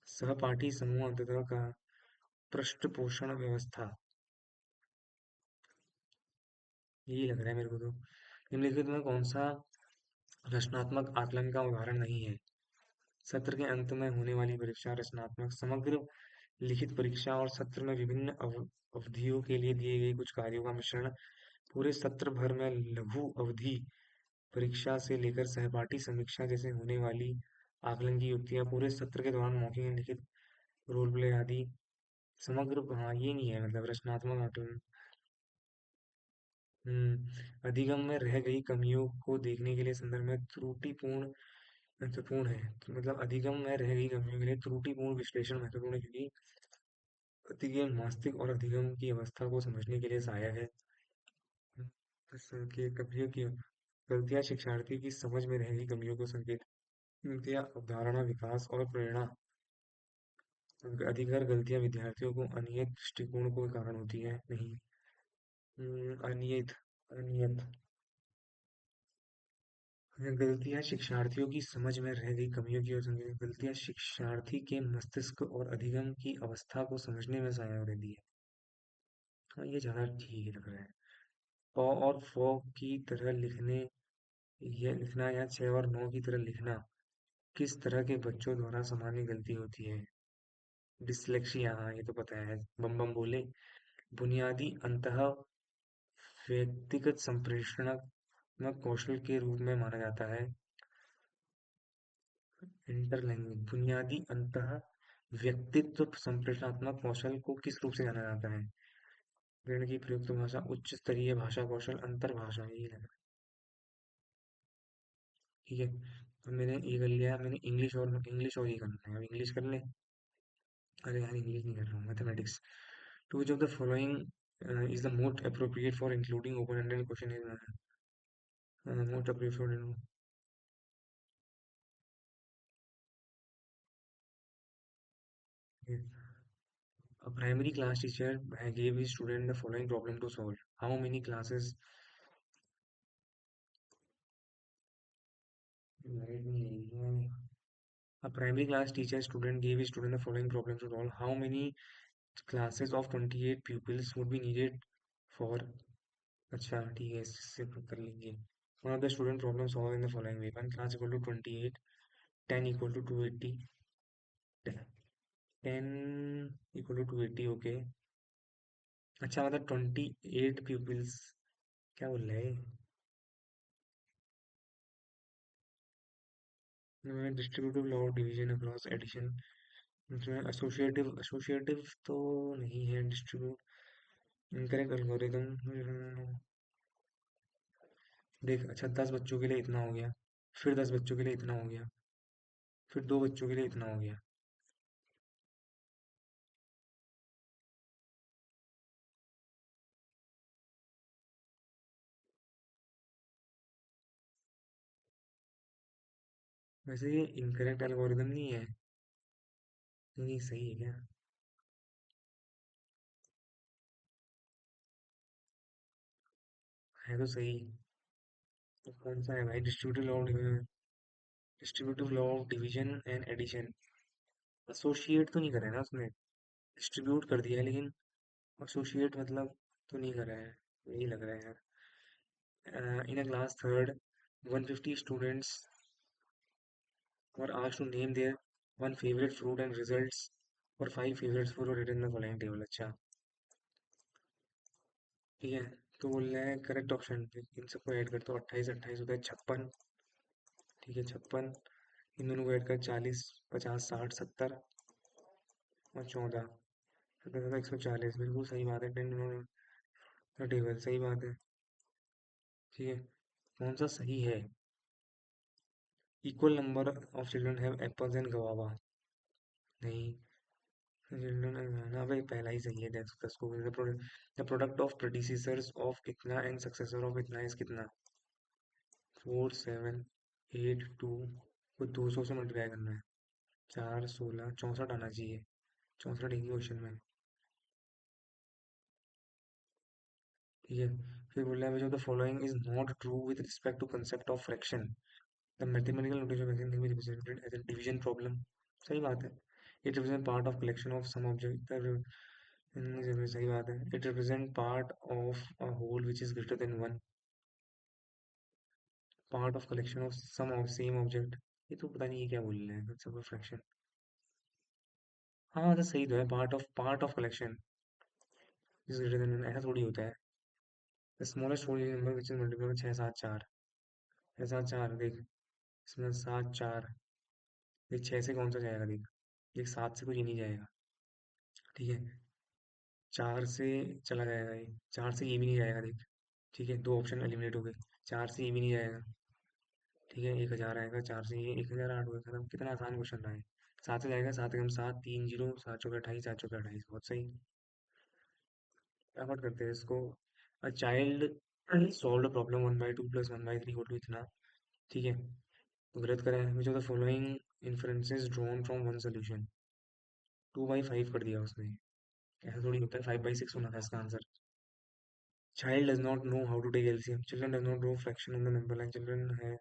सहपाठी समूह अंततः का पृष्ठपोषण व्यवस्था, यही लग रहा है मेरे को तो। निम्नलिखित में कौन सा रचनात्मक आकलन का उदाहरण नहीं है? सत्र के अंत में होने वाली परीक्षा रचनात्मक, समग्र लिखित परीक्षा और सत्र में विभिन्न अवधियों के लिए दिए गए कुछ कार्यों का मिश्रण, पूरे सत्र भर में लघु अवधि परीक्षा से लेकर सहपाठी समीक्षा जैसे होने वाली आकलन की युक्तियां, पूरे सत्र के दौरान मौखिक लिखित रोल प्ले आदि, समग्र, हाँ ये नहीं है मतलब रचनात्मक आकलन। अधिगम में रह गई कमियों को देखने के लिए संदर्भ में त्रुटिपूर्ण महत्वपूर्ण है। तो मतलब अधिगम में रह गई कमियों के लिए त्रुटिपूर्ण विश्लेषण महत्वपूर्ण है क्योंकि अधिगम नास्तिक और अधिगम की अवस्था को समझने के लिए सहायक है। संकेत कमियों की गलतियां शिक्षार्थी की समझ में रह गई कमियों को संकेत, गलतियां अवधारणा विकास और प्रेरणा, अधिकतर गलतियां विद्यार्थियों को अनियत दृष्टिकोण को कारण होती है नहीं। अनियत अनियत गलतियां शिक्षार्थियों की समझ में रह गई कमियों की और संकेत, गलतियां शिक्षार्थी के मस्तिष्क और अधिगम की अवस्था को समझने में सहायक रहती है। हाँ ये ज्यादा ठीक लग रहा है। प और फ की तरह लिखने, यह लिखना या 6 और 9 की तरह लिखना किस तरह के बच्चों द्वारा सामान्य गलती होती है? डिसलेक्सिया, हाँ ये तो पता है, बम बम बोले। बुनियादी अंतः व्यक्तिगत संप्रेषणात्मक कौशल के रूप में माना जाता है। इंटरलैंग्वेज बुनियादी अंतः व्यक्तित्व संप्रेषणात्मक कौशल को किस रूप से जाना जाता है? गणित की प्रयुक्त भाषा, उच्च स्तरीय भाषा कौशल, अंतर भाषा, यही लगा। ठीक है, तो मैंने ये कर लिया, मैंने इंग्लिश और ये करना है। अब इंग्लिश कर ले। अरे यार इंग्लिश नहीं कर रहा हूँ, mathematics. To which of the following is the most appropriate for including open ended question in most appropriate a primary class teacher gave his student the following problem to solve. How many classes? A primary class teacher student gave his student the following problem to solve. How many classes of 28 pupils would be needed for, अच्छा ठीक है, इससे कर लेंगे। One of the student problem solve in the following way, one class equal to 28, 10 equal to 280, 10 equal to 280, okay. अच्छा मतलब 28 pupils, क्या बोल रहे हैं, distributive law division across addition, इसमें एसोसिएटिव एसोसिएटिव तो नहीं है, डिस्ट्रीब्यूट इनकरेक्ट एल्गोरिदम। देख अच्छा, 10 बच्चों के लिए इतना हो गया, फिर 10 बच्चों के लिए इतना हो गया, फिर दो बच्चों के लिए इतना हो गया। वैसे ये इनकरेक्ट एल्गोरिदम नहीं है, नहीं सही है क्या? है तो सही। तो कौन सा है भाई, distributive law of division and addition. Associate तो नहीं करा है ना उसने, डिस्ट्रीब्यूट कर दिया है लेकिन एसोसिएट मतलब तो नहीं करा है, यही लग रहा है यार। In a class third 150 students were asked to name their one favorite fruit and results for five favorites for written in the following table, अच्छा ठीक है। तो बोल रहे हैं करेक्ट ऑप्शन इन सबको ऐड कर दो, 28 28 होता है 56, ठीक है 56, इन दोनों को ऐड कर 40, 50, 60, 70 और 14, 140, बिल्कुल सही बात है, 10 टेबल सही बात है। ठीक है, कौन सा सही है? Equal number of children have apples and guava, नहीं। चिल्ड्रन एंड बनाना, भाई पहला ही सही है, 10 को the product of producers of इतना एंड सक्सेसर ऑफ इतना इज कितना, 4782 को 200 से मल्टीप्लाई करना है, 4 16 64 आना चाहिए, 64 एक ही क्वेश्चन में। ठीक है, फिर बोल रहा है जो the following is not true with respect to concept of fraction, the mathematical notation of fraction can be represented as a division problem, सही बात है। It represent part of collection of some object, सही बात है। It represent part of a whole which is greater than one, part of collection of some of same object, ये तो पता नहीं ये क्या बोल रहे हैं, कंसेप्ट ऑफ फ्रैक्शन। हाँ तो सही तो है, part of collection is greater than one, ऐसा थोड़ी होता है। The smallest whole number which is multiple 6 7 4, 6 7 4 देख, इसमें 7 4, ये 6 से कौन सा जाएगा देख, ये 7 से तो ये नहीं जाएगा, ठीक है। 4 से चला जाएगा ये, 4 से ये भी नहीं जाएगा देख, ठीक है, दो ऑप्शन एलिमिनेट हो गए। 4 से ये भी नहीं जाएगा, ठीक है, 1000 आएगा, 4 से ये 1008 हो गया, खत्म। कितना आसान क्वेश्चन रहा है। 7 से जाएगा, 7 एकम 7, 3 जीरो, 7 चौके 28, 7 चौके 28, बहुत सही। फटाफट करते हैं इसको। A child solve problem 1/2 plus 1/3 equal to इतना, ठीक है। तो गलत करा है, which of the following inferences drawn from one solution, 2/5 कर दिया उसने, ऐसा थोड़ी होता है, 5/6 होना था इसका answer. Child does not know how to take LCM. Children does not know fraction on the number line. Children है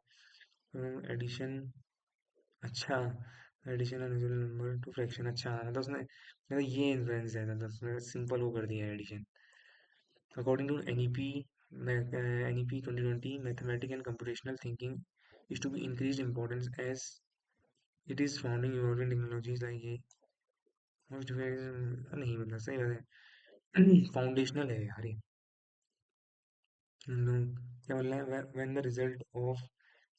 एडिशन, अच्छा addition unusual number to fraction, अच्छा मतलब उसने मतलब ये इन्फ्लुएंस है, मतलब उसने सिंपल वो कर दिया है addition. According to NEP, NEP 2020 mathematic and computational thinking is to be increased importance as it is founding evolving technologies like ये नहीं, मतलब सही बात है, फाउंडेशनल है यार ये। क्या बोल रहे हैं, when the result of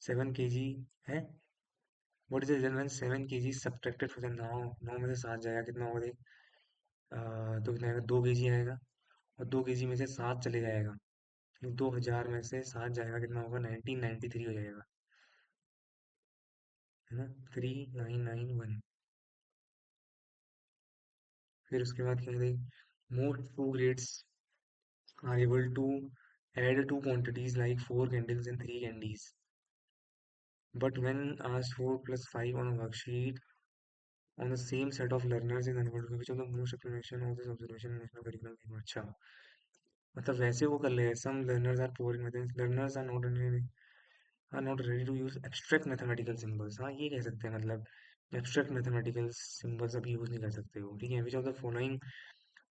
7 kg है, what is the result when 7 kg subtracted from 9, 9 में से 7 जाएगा, कितना होगा देख। तो कितना आएगा, 2 kg आएगा, और 2 kg में से 7 चले जाएगा, 2000 में से 7 जाएगा, कितना होगा, 1993 हो जाएगा, है ना, 3991। फिर उसके बाद क्या है देख, most two grades are able to add two quantities like 4 candles and 3 candies, but when asked 4 plus 5 on a worksheet on the same set of learners is unable to, which of the most explanation of this observation in national curriculum is, अच्छा मतलब वैसे वो कर ले, some learners are poor in mathematics, learners are not ready to use abstract mathematical symbols, हाँ ये कह सकते हैं, मतलब abstract mathematical symbols अभी यूज नहीं कर सकते हो, ठीक है। which of the following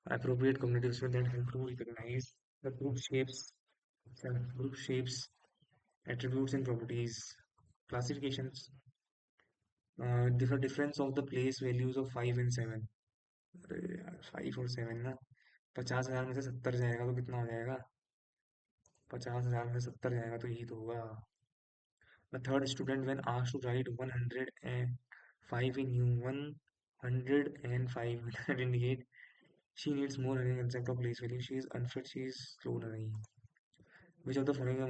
appropriate cognitive skills that help to recognize the group shapes, group shapes, attributes and properties, classifications, difference of the place values of 5 and 7। अरे यार 5 और 7 ना, 50,000 में से 70 जाएगा तो कितना हो जाएगा? 50,000 में से 70 जाएगा तो यही तो होगा। The third student when asked to write 105 in 105 will indicate she needs more learning concept of place value. She is unfit, she is slow learning. Which of the following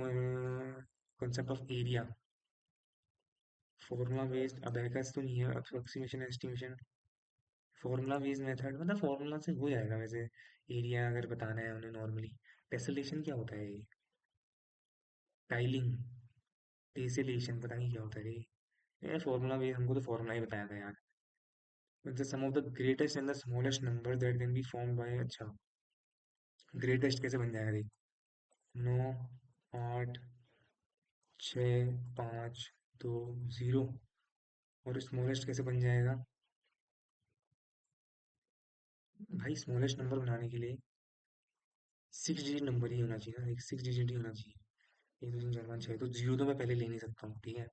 concept of area? Formula based abacus तो नहीं है, approximation estimation। Formula based method मतलब formula से हो जाएगा वैसे, area अगर बताना है उन्हें नॉर्मली। टेसलेशन क्या होता है ये? टाइलिंग, टेसलेशन पता नहीं क्या होता है ये फॉर्मूला बेस्ड, हमको तो फॉर्मूला ही बताया था यार। The sum of the greatest and the smallest number that can be formed by, अच्छा ग्रेटेस्ट कैसे बन जाएगा देख, 9, 8, 6, 5, 2, 0। और स्मॉलेस्ट कैसे बन जाएगा भाई? स्मॉलेस्ट नंबर बनाने के लिए 6 डिजिट नंबर ही होना चाहिए ना, एक 6 डिजिट ही होना चाहिए। 1 2 3 4 5 6, तो जीरो तो मैं पहले ले नहीं सकता हूँ, ठीक है।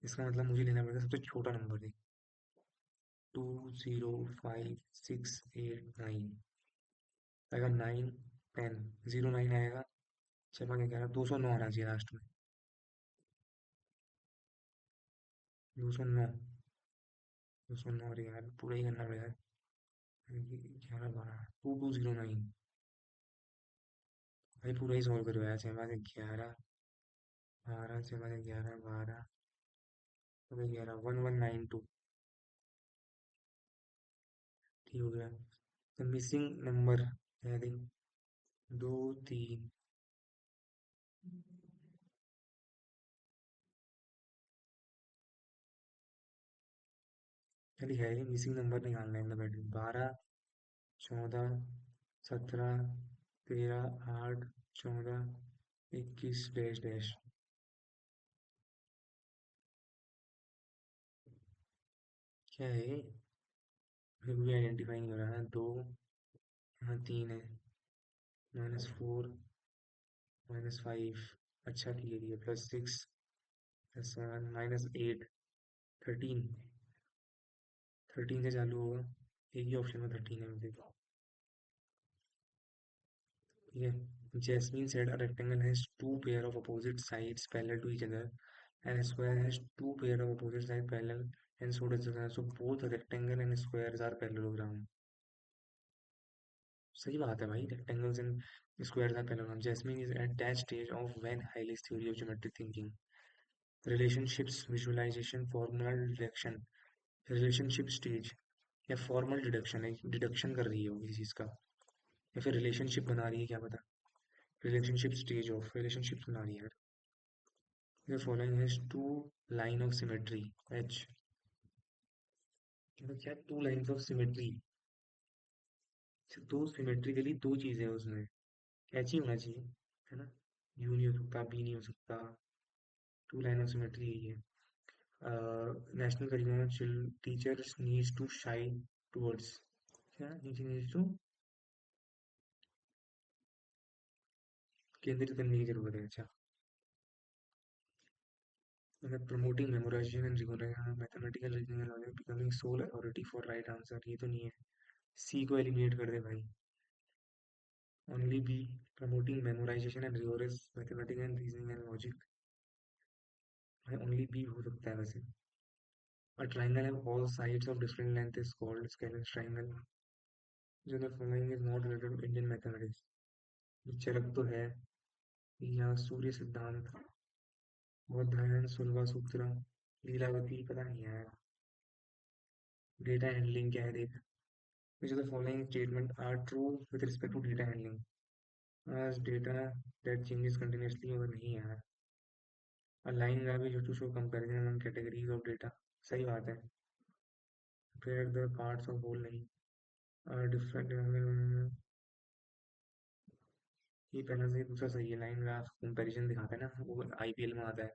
इसका मतलब मुझे लेना पड़ेगा सबसे छोटा नंबर है, 2 0 5 6 8 9 आएगा, 9 10 0 9 आएगा। 6 5 11 209 आना चाहिए लास्ट में, 209। 209 अरे यार पूरा ही करना पड़ेगा। 11 12 2209 भाई पूरा ही सॉल्व करो यार। 6 5 11 12 6 5 11 12 11 1192 ठीक हो गया। तो मिसिंग नंबर है देख, 2 3, चलिए है ये मिसिंग नंबर निकालना है, मतलब 12 14 17 13 8 14 21 डैश डैश। क्या है ये? मेरे को भी आइडेंटिफाई नहीं हो रहा है। 2, यहाँ 3 है, -4 -5, अच्छा ठीक है, +6 +7 -8 13। 13 से चालू होगा, एक ही ऑप्शन में 13 है मुझे, ठीक है। Jasmine said a rectangle has two pair of opposite sides parallel to each other and a square has two pair of opposite sides parallel and so does the square. So both the rectangle and squares are parallelogram. सही बात है भाई, rectangles and squares are parallelogram. Jasmine is at that stage of Van Hile's theory of geometric thinking. Relationships, visualization, formal deduction. Relationship stage या formal deduction है, deduction कर रही है वो किसी चीज का, या फिर रिलेशनशिप बना रही है, क्या पता। रिलेशनशिप स्टेज ऑफ रिलेशनशिप बना रही है। The following has two line of symmetry H, मतलब क्या, टू लाइन्स ऑफ सिमेट्री? दो सिमेट्रिकली दो चीजें हैं उसमें, H ही होना चाहिए, है ना। यू नहीं हो सकता, बी नहीं हो सकता, टू लाइन ऑफ सिमेट्री यही है। National curriculum teachers needs to shine towards, क्या नीड्स टू केंद्रित करने की जरूरत है, अच्छा। मतलब promoting memorisation and mathematical reasoning knowledge becoming sole authority for right answer, ये तो नहीं है। सी को एलिमिनेट कर दे भाई। Only B, promoting memorisation and rigorous mathematics and reasoning and logic, भाई ओनली बी हो सकता है वैसे। A triangle have all sides of different length is called scalene triangle. जो the following is not related to Indian mathematics. चरक तो है, या सूर्य सिद्धांत, बौधायन सुलभा सूत्र, लीलावती पता नहीं है। डेटा हैंडलिंग क्या है देख, which of the following statement are true with respect to data handling? as data that changes continuously, और नहीं यार। a line graph is used to show comparison among categories of data, सही बात है। where the parts of whole नहीं, different, ये पहला से दूसरा सही है। लाइन ग्राफ कंपैरिजन दिखाता है ना, वो आईपीएल में आता है।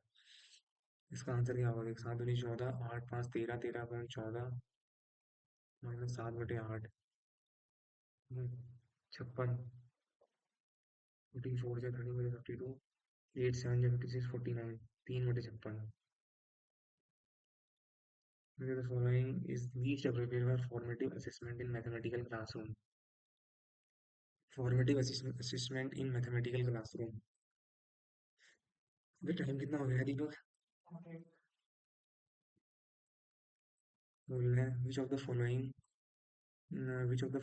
इसका आंसर क्या होगा? 7 दूनी 14, 8 5 13, 13 पॉइंट 14 -7/8, 56, 44 से 30 बटे 52, 8 7 जा 56, 49, 3/56. The following is least appropriate for formative assessment in mathematical classroom. Formative assessment in mathematical classroom. अबे टाइम कितना हो गया दीपक? बोलना है which of the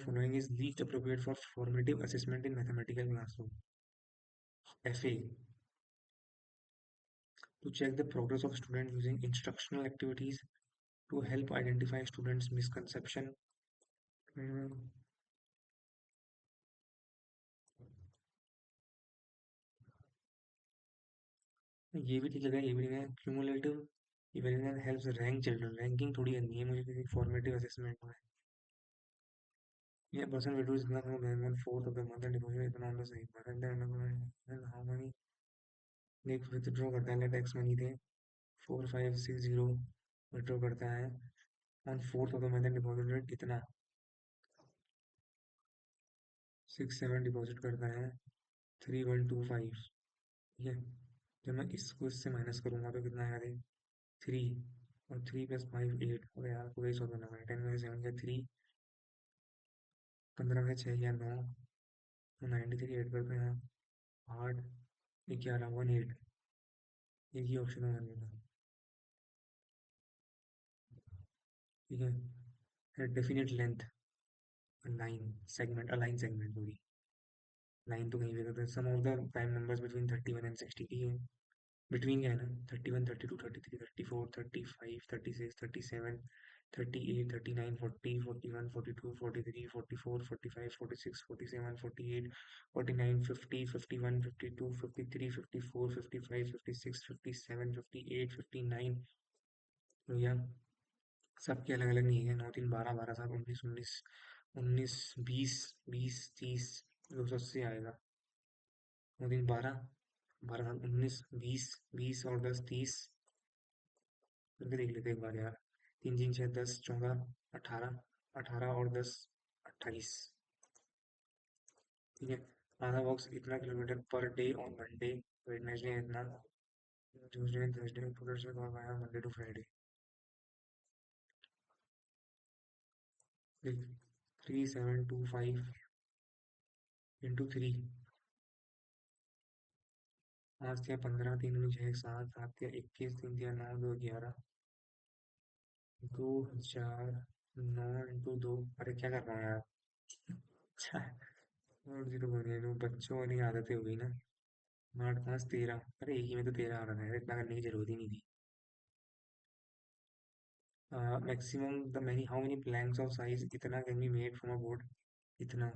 following is least appropriate for formative assessment in mathematical classroom? FA, to check the progress of student using instructional activities to help identify students misconception. हम्म, ये भी ठीक लगा, ये भी ठीक है. Cumulative evaluation helps rank children. Ranking थोड़ी करनी है मुझे किसी फॉर्मेटिव असेसमेंट में. ये पर्सन विड्रॉज इतना from bank 1/4 of the month and deposit इतना on the same month and how money एक विथड्रॉ करता है. लेट एक्स मनी थे 4560 विथड्रॉ करता है on 4th of the month and deposit इतना 67 डिपॉजिट करता है 3125. ठीक है. जब मैं इसको इससे माइनस करूंगा तो कितना आएगा देख. 3 और 3 + 5 8. अरे यार पूरा ही 100 करना है. 10 में 7 या 3, 15 में 6 या 9 तो 93 ऐड करते हैं. 8 11 18. एक ही ऑप्शन है हमारे पास. ठीक है. Definite length line segment a line segment होगी. लाइन तो कहीं भी करते हैं. Sum of the prime numbers between 31 and 60 की है. बिटवीन क्या है ना. 31 32 33 34 35 36 37 38 39 40 41 42 43 44 45 46 47 48 49 50 51 52 53 54 55 56 57 58 59. तो यार सबके अलग अलग नहीं है. 9 3 12 12 7 19 19 19 20 20 30 280 आएगा. 9 3 12 12 7 19 20 20 और 10 30 करके देख लेते हैं एक बार यार. 3 3 6 10 14 18 18 और 10 28. ठीक है. आधा बॉक्स इतना kilometre per day on Monday. Wednesday इतना. ट्यूसडे थर्सडे फ्राइडे और मंडे टू फ्राइडे. 3725 इंटू 3. 5 या 15 3 में 6 7 7 या 21 3 या 9 2 11 2000 9 इंटू 2. अरे क्या कर रहा हूँ यार. और जीरो बने तो बच्चों वाली आदतें हो गई ना. 8 5 13. अरे एक ही में तो 13 आ रहा है. इतना करने की जरूरत ही नहीं थी. Maximum the many how many planks of size इतना can be made from a board. इतना.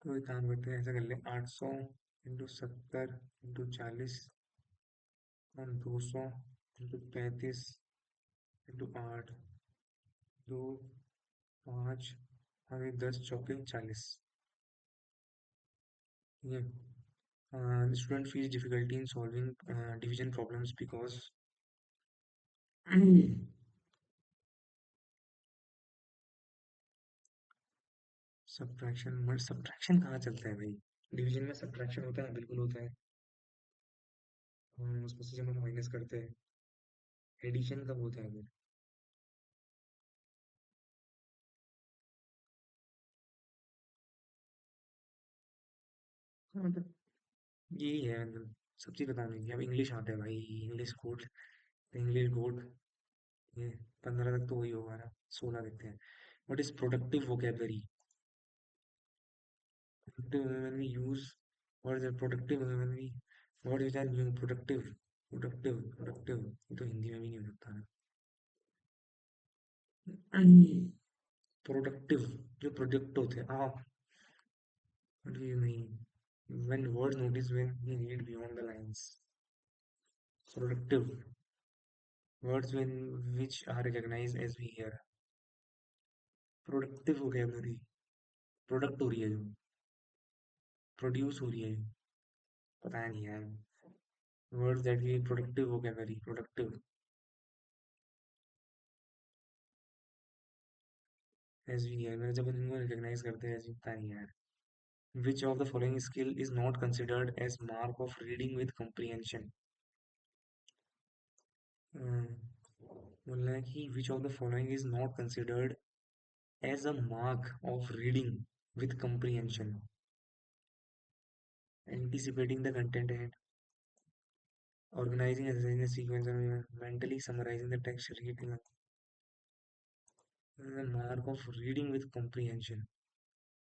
तो एक काम करते हैं ऐसा कर ले. 800 इंटू 70 इंटू 40 और 200 इंटू 35 इंटू 8 2 5 और 10 चौके 40. ठीक है. Student face difficulty in solving division problems because subtraction. Subtraction कहाँ चलता है भाई. डिवीजन में सब्ट्रैक्शन होता है. बिल्कुल होता है. उसमें से जब हम माइनस करते हैं. एडिशन कब होता है फिर. हाँ, मतलब यही है मतलब. सब चीज़ बताने की. अब इंग्लिश आते हैं भाई. English code. English code. ये 15 तक तो वही होगा ना. 16 देखते हैं. What is productive vocabulary. Productive when we use. what is a productive when we. what is that new productive. Productive ये तो हिंदी में भी नहीं हो सकता है. प्रोडक्टिव जो प्रोडक्ट होते हैं. नहीं. when words notice when we read beyond the lines. Productive words when which are recognized as we hear. Productive vocabulary. Product हो रही है जो. प्रोड्यूस हो रही है जो. पता नहीं यार. Words that we productive vocabulary. Productive. एस वी है, मेरे जब इनको रिकॉग्नाइज करते हैं ऐसे पता नहीं यार। Which of the following skill is not considered as mark of reading with comprehension? बोल रहा है कि which of the following is not considered as a mark of reading with comprehension? Anticipating the content and organizing as in a sequence and mentally summarizing the text, reading the mark of reading with comprehension.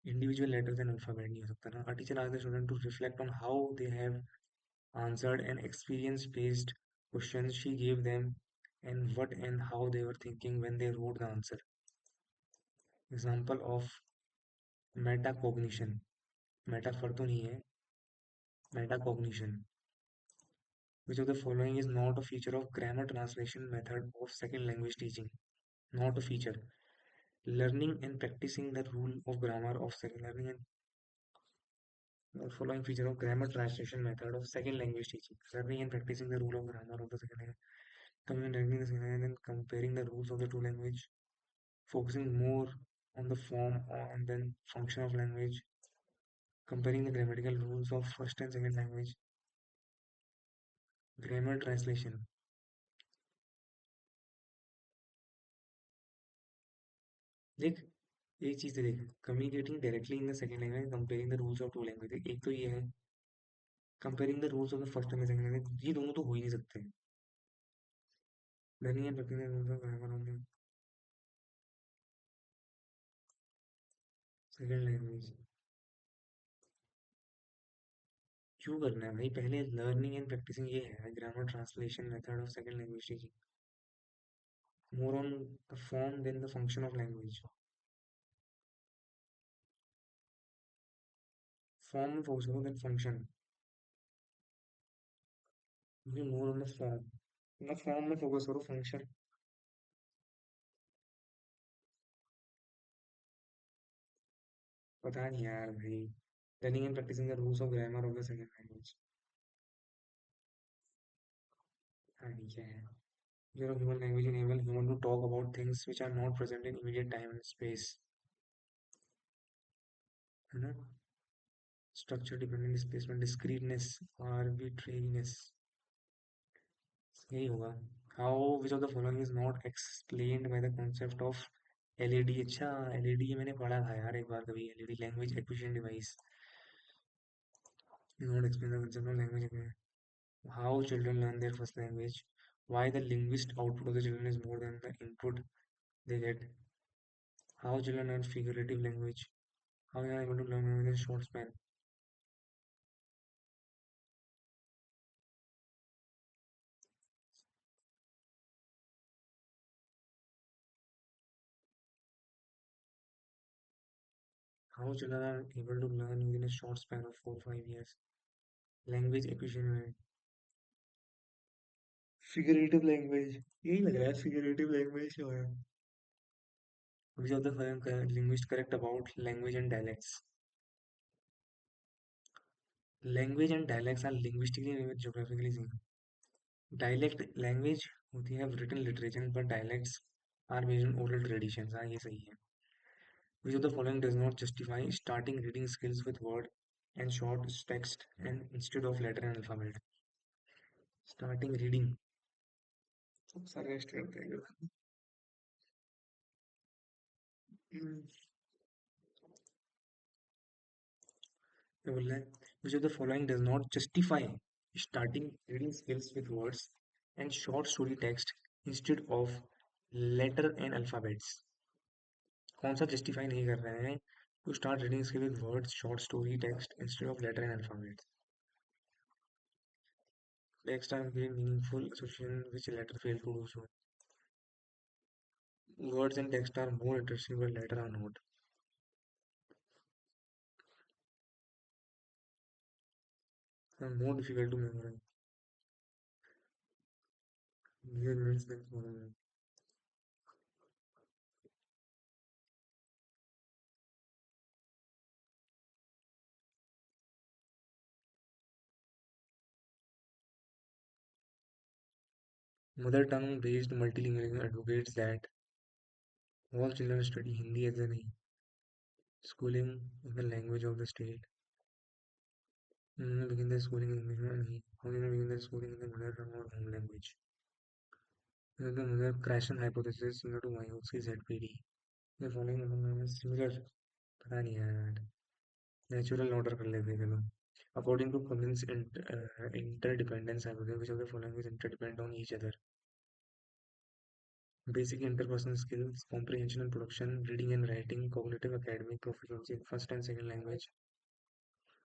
Individual letters and alphabet नहीं हो सकता ना. A teacher asks the student to reflect on how they have answered an experience-based questions she gave them and what and how they were thinking when they wrote the answer. Example of metacognition. Metaphor तो नहीं है. Metacognition. Which of the following is not a feature of grammar translation method of second language teaching? Not a feature. Learning and practicing the rule of grammar of second learning and following feature of grammar translation method of second language teaching. Learning and practicing the rule of grammar of the second language. Coming and learning the second language and then comparing the rules of the two language. Focusing more on the form and then function of language. Comparing the grammatical rules of first and second language. Grammar translation. देख एक चीज देख, communicating directly in the second language, comparing the rules of two language, एक तो ये है. Comparing the rules of the first and second language, ये दोनों तो हो ही नहीं सकते. Learning and practising the rules of grammar of the second language. क्यों करना है भाई, पहले लर्निंग एंड प्रैक्टिसिंग ये है, grammar translation method of second language teaching. More on the form than the function of language. Form में focus करो then function. मुझे मोर ऑन द फॉर्म, ना फॉर्म में फोकस करो, फंक्शन. पता नहीं यार भाई. Learning and practising the rules of grammar of the second language. हाँ नहीं क्या है. Your human language enable human to talk about things which are not present in immediate time and space. है ना. Structure dependent displacement, discreteness, arbitrariness. यही होगा. How which of the following is not explained by the concept of LED? अच्छा, LED ये मैंने पढ़ा था यार एक बार कभी. LED language acquisition device. Not explain the concept of language. How children learn their first language. Why the linguist output of the children is more than the input they get. How children learn figurative language. How they are able to learn within a short span. How children are able to learn within a short span of 4 5 years. Language acquisition. Figurative language. यही लग रहा है figurative language जो है. Which of the following linguist correct about language and dialects? Language and dialects are linguistically and geographically same. Dialect language होती है written literature, but dialects are based on oral traditions. हाँ ये सही है. Which of the following does not justify starting reading skills with word and short text and instead of letter and alphabet? Starting reading. सब सारे rest करते हैं. हम्म, क्या बोल रहा है? Which of the following does not justify starting reading skills with words and short story text instead of letter and alphabets? कौन सा justify नहीं कर रहे हैं to start reading skill with words, short story text instead of letter and alphabets? Text are very meaningful association which letter fail to do so. Words and text are more interesting but letter are not. Are more difficult to memorize. Mere minutes than smaller. Mother tongue based multilingualism advocates that. All children study Hindi as a schooling in the language of the state. Begin their schooling in English नहीं. How do they begin their schooling in the mother tongue or home language? The mother Krashen hypothesis similar to Vygotsky's ZPD. The following is similar. पता नहीं यार. Natural order कर लेते हैं चलो. According to Cummins' interdependence hypothesis, which of the following is interdependent on each other? Basic interpersonal skills, comprehension and production, reading and writing, cognitive academic proficiency in first and second language.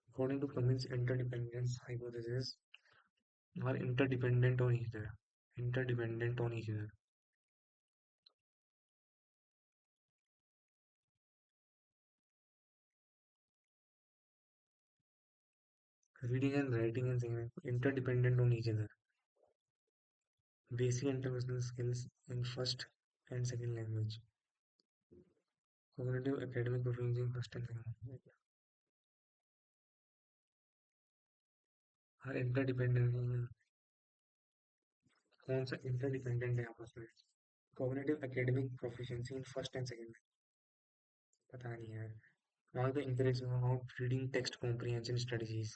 According to Cummins' interdependence hypothesis, are interdependent on each other. Interdependent on each other. Reading and writing and singing interdependent on each other. Basic interpersonal skills in first and second language. Cognitive academic proficiency in first and second language. Are interdependent. कौन सा interdependent है आपस में? Cognitive academic proficiency in first and second. पता नहीं यार. Now the encouragement about reading text comprehension strategies.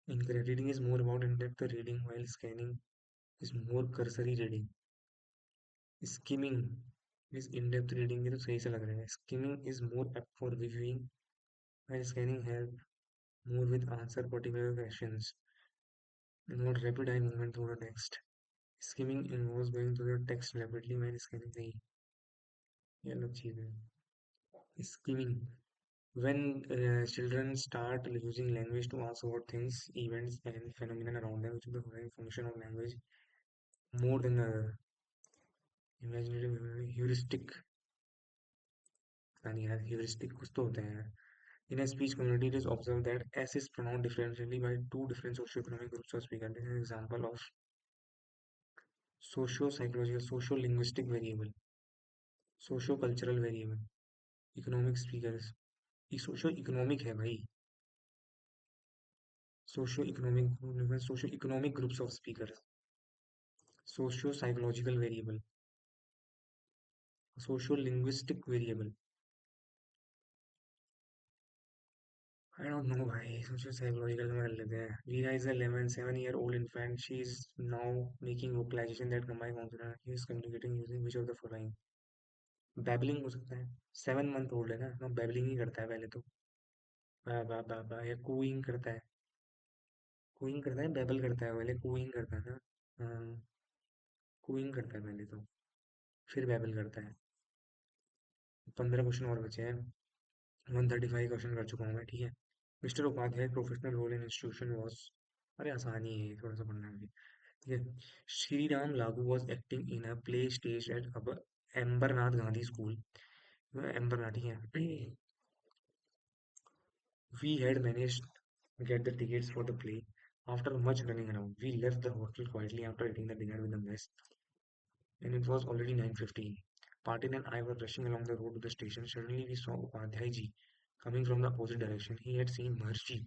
Incorrect. Reading is more about in-depth reading while scanning is more cursory reading. Skimming is in-depth reading. ये तो सही से लग रहा है. Skimming is more apt for reviewing while scanning help more with answer particular questions. Not rapid eye movement through the text. Skimming involves going through the text rapidly while scanning. नहीं, ये अलग चीज है. Skimming. When children start using language to ask about things, events, and phenomena around them, which is the following function of language more than the imaginative heuristic. यानी यार heuristic कुछ तो होता है यार. In a speech community, it is observed that S is pronounced differentially by two different socio-economic groups of speakers. This is an example of socio-psychological, socio-linguistic variable, socio-cultural variable, economic speakers. ये socio-economic है भाई. Socio-economic groups of speakers. Socio-psychological variable, socio-linguistic variable. I don't know भाई. Socio-psychological में कर लेते हैं. Vira is a 7-year-old infant. She is now making vocalization that combine consonant. He is communicating using which of the following? Babbling हो सकता है. 7 month old है ना. No, babbling ही करता है पहले तो. बा बा बा बा या cooing करता है. Cooing करता है, babble करता है पहले. Cooing करता है ना. हाँ, cooing करता है पहले तो. फिर babble करता है. 15 क्वेश्चन और बचे हैं. 135 क्वेश्चन कर चुका हूँ मैं. ठीक है. Mister Upadhyay professional role in institution was. अरे आसानी है ये, थोड़ा सा पढ़ना है. ठीक है. Shri Ram Lagu was acting in a play stage at Ambernath Gandhi school. Ambernath. ठीक है. We had managed to get the tickets for the play. After much running around, we left the hotel quietly after eating the dinner with the mess, and it was already 9:15. Patil and I were rushing along the road to the station. Suddenly, we saw Upadhyay ji coming from the opposite direction. He had seen Maharshi.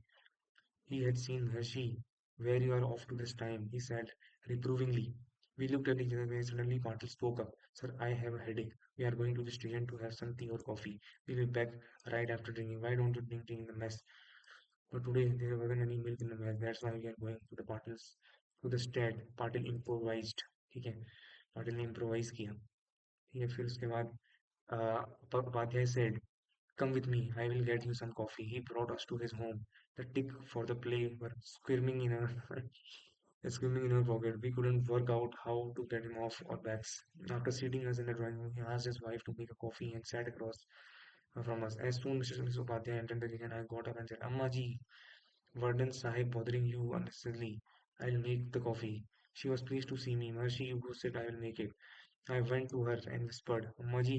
Where you are off to this time, he said reprovingly. We looked at each other and suddenly Patil spoke up. Sir, I have a headache. We are going to the station to have some tea or coffee. We'll be back right after drinking. Why don't you drink tea in the mess? But today there wasn't any milk in the mess. That's why we are going to the Patils, to the state. Patil improvised. ठीक है. पाटिल ने improvise किया. ठीक है. फिर उसके बाद Upadhyay said, "Come with me. I will get you some coffee." He brought us to his home. The tick for the play were squirming in our squirming in our pocket. We couldn't work out how to get him off our backs. After seating us in the drawing room, he asked his wife to make a coffee and sat across from us. As soon as Mr. Upadhyay entered the kitchen, I got up and said, "Amma ji, Warden Sahib bothering you unnecessarily. I'll make the coffee." She was pleased to see me. Mercy, you go sit, I will make it. I went to her and whispered, Amma ji,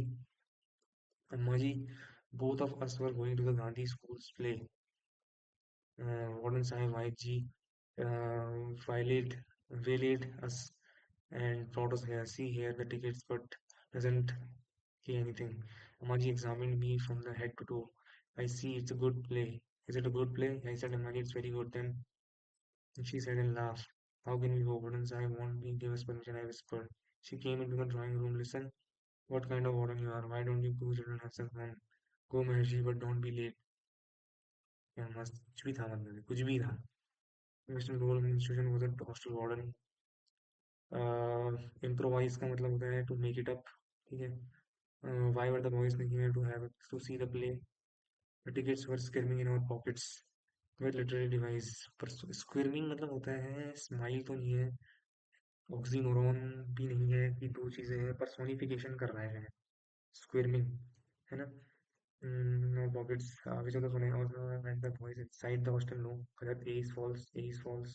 both of us were going to the Gandhi school's play. Warden Sahib Ji waylaid us and brought us here. See here the tickets, but doesn't say anything. Amaji examined me from the head to toe. I see it's a good play. Is it a good play? I said, Amaji, it's very good. Then she said and laughed. How can we hope? Once I won't be give us permission, I whispered. She came into the drawing room. Listen, What kind of warden you are? Why don't you go children have some fun? Go Maharshi, but don't be late. यार मस्त कुछ भी था, मतलब कुछ भी था. National role of the institution was a hostel warden. Improvise का मतलब होता है to make it up. ठीक है. Why were the boys making it to have to see the play? The tickets were squirming in our pockets. Were literary device. पर squirming मतलब होता है smile तो नहीं है, ऑक्सीमोरॉन भी नहीं है कि दो चीजें हैं, पर्सोनिफिकेशन कर रहा है स्क्विर्मिंग, है ना. No pockets, which of the following also meant the boys inside the hostel? No, correct. A is false. A is false.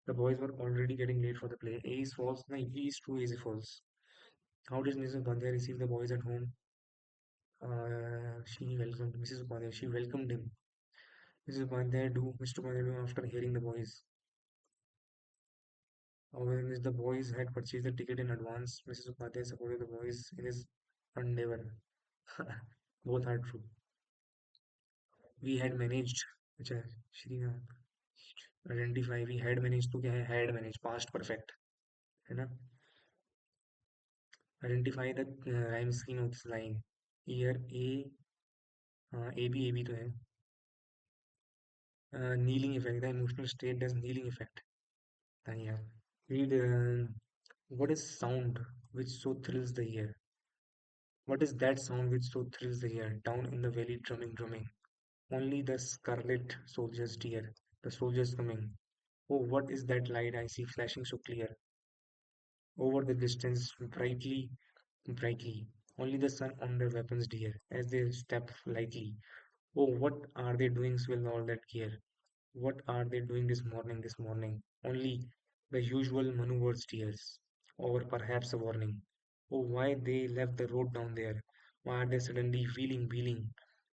The boys were already getting late for the play. A is false. No, B is true. A is false. How did Mrs. Upadhyay receive the boys at home? She welcomed Mrs. Upadhyay. She welcomed him. Mrs. Upadhyay do Mr. Upadhyay do after hearing the boys. When the boys had purchased the ticket in advance, Mrs. Upadhyay supported the boys in his endeavor. Both are true. We had managed. अच्छा, Shriram. Identify. We had managed तो क्या है? Had managed. Past perfect. है ना? Identify the rhyme scheme of this line. Here A, हाँ A भी तो है. Kneeling effect. The emotional state does kneeling effect. हाँ यार. Read. What is sound which so thrills the ear? What is that sound which so thrills the ear? Down in the valley, drumming, drumming. Only the scarlet soldiers dear. The soldiers coming. Oh, what is that light I see flashing so clear? Over the distance, brightly, brightly. Only the sun on their weapons dear, as they step lightly. Oh, what are they doing with all that gear? What are they doing this morning, this morning? Only the usual maneuvers dears, or perhaps a warning. Oh, why they left the road down there? Why are they suddenly wheeling, wheeling?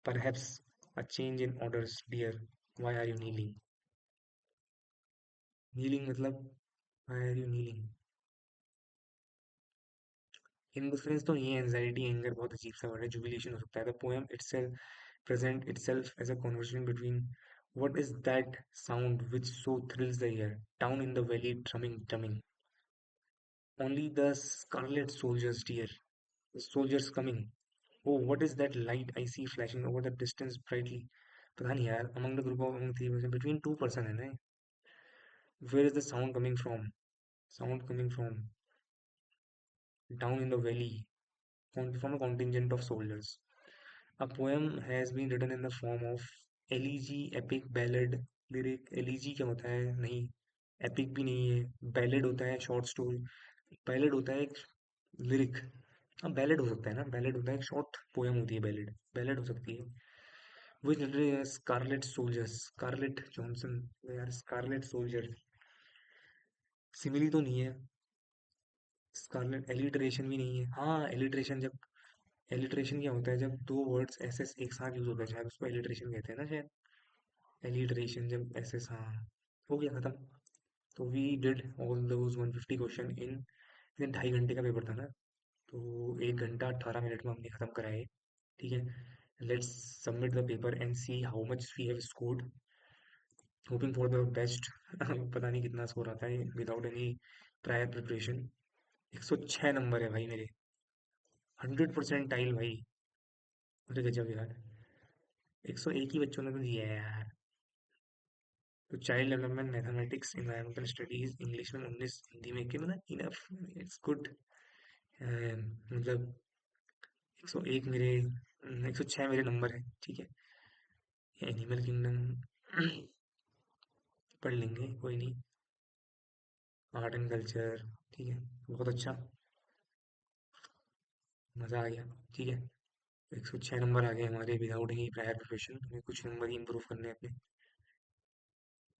Perhaps a change in orders, dear. Why are you kneeling? Kneeling मतलब why are you kneeling? Indifference तो नहीं है, anxiety anger बहुत अजीब सा word है, jubilation हो सकता है. The poem itself present itself as a conversation between what is that sound which so thrills the ear down in the valley drumming drumming. Only the scarlet soldiers dear, the soldiers coming. Oh, what is that light I see flashing over the distance brightly? पता नहीं यार. Among the group of among three person between two person है ना. Where is the sound coming from? Sound coming from down in the valley from a contingent of soldiers. A poem has been written in the form of elegy, epic, ballad, lyric. Elegy क्या होता है? नहीं. Epic भी नहीं है. Ballad होता है short story. Ballad होता है एक लिरिक. हाँ, बैलेड हो सकता है ना. बैलेड होता है एक शॉर्ट पोएम होती है. बैलेड बैलेड हो सकती है. विच लिटरेरी है स्कारलेट सोल्जर्स. Scarlett Johansson. यार स्कारलेट सोल्जर सिमिली तो नहीं है. स्कारलेट एलिटरेशन भी नहीं है. हाँ एलिटरेशन. जब एलिटरेशन क्या होता है? जब दो वर्ड्स ऐसे एक साथ यूज होते हैं, शायद उसको एलिटरेशन कहते हैं ना शायद. एलिटरेशन जब ऐसे. हाँ. हो गया खत्म. तो we did all those 150 question in 2.5 घंटे का पेपर था ना. तो 1 घंटा 18 मिनट में हमने खत्म कराए. ठीक है. Let's submit the paper and see how much we have scored. Hoping for the best. पता नहीं कितना स्कोर आता है without any prior preparation. 106 number है भाई मेरे. 100% भाई. अरे गजब यार. 101 ही बच्चों ने तो दिया है यार. तो child development, mathematics, environmental studies, English में 19, हिंदी में कि मतलब इनफ. It's good. मतलब 101 मेरे, 106 मेरे नंबर है. ठीक है. एनिमल किंगडम पढ़ लेंगे, कोई नहीं. Art and culture. ठीक है. बहुत अच्छा. मज़ा आ गया. ठीक है. 106 नंबर आ गए हमारे विदाउट एनी प्रायर प्रिपरेशन. हमें कुछ नंबर ही इंप्रूव करने हैं अपने.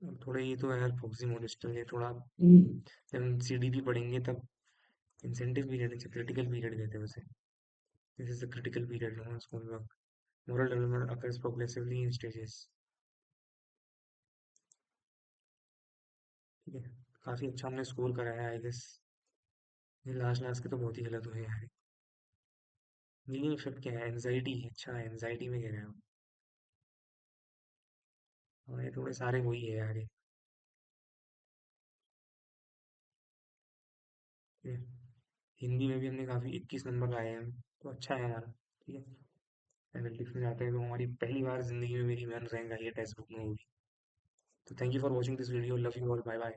अब थोड़ा ये तो यार फोक्सी मॉडस्टल है थोड़ा. जब हम सीडीपी पढ़ेंगे तब इंसेंटिव पीरियड से क्रिटिकल पीरियड कहते हैं उसे. This is the critical period on school work. Moral development occurs progressively in stages. ठीक है. काफी अच्छा हमने स्कोर कराया है आई गेस. ये लास्ट लास्ट के तो बहुत ही गलत हुए यार. मीनिंग इफेक्ट क्या है? एनजाइटी. अच्छा एनजाइटी में कह रहे हो. हाँ ये थोड़े सारे वही है यार ये. हिंदी में भी हमने काफ़ी 21 नंबर लाए हैं, तो अच्छा है हमारा। ठीक है, एनालिटिक्स में जाते हैं तो हमारी पहली बार जिंदगी में मेरी वन रैंक आई है टेक्स्ट बुक में, होगी। तो thank you for watching this video, love you all, bye bye.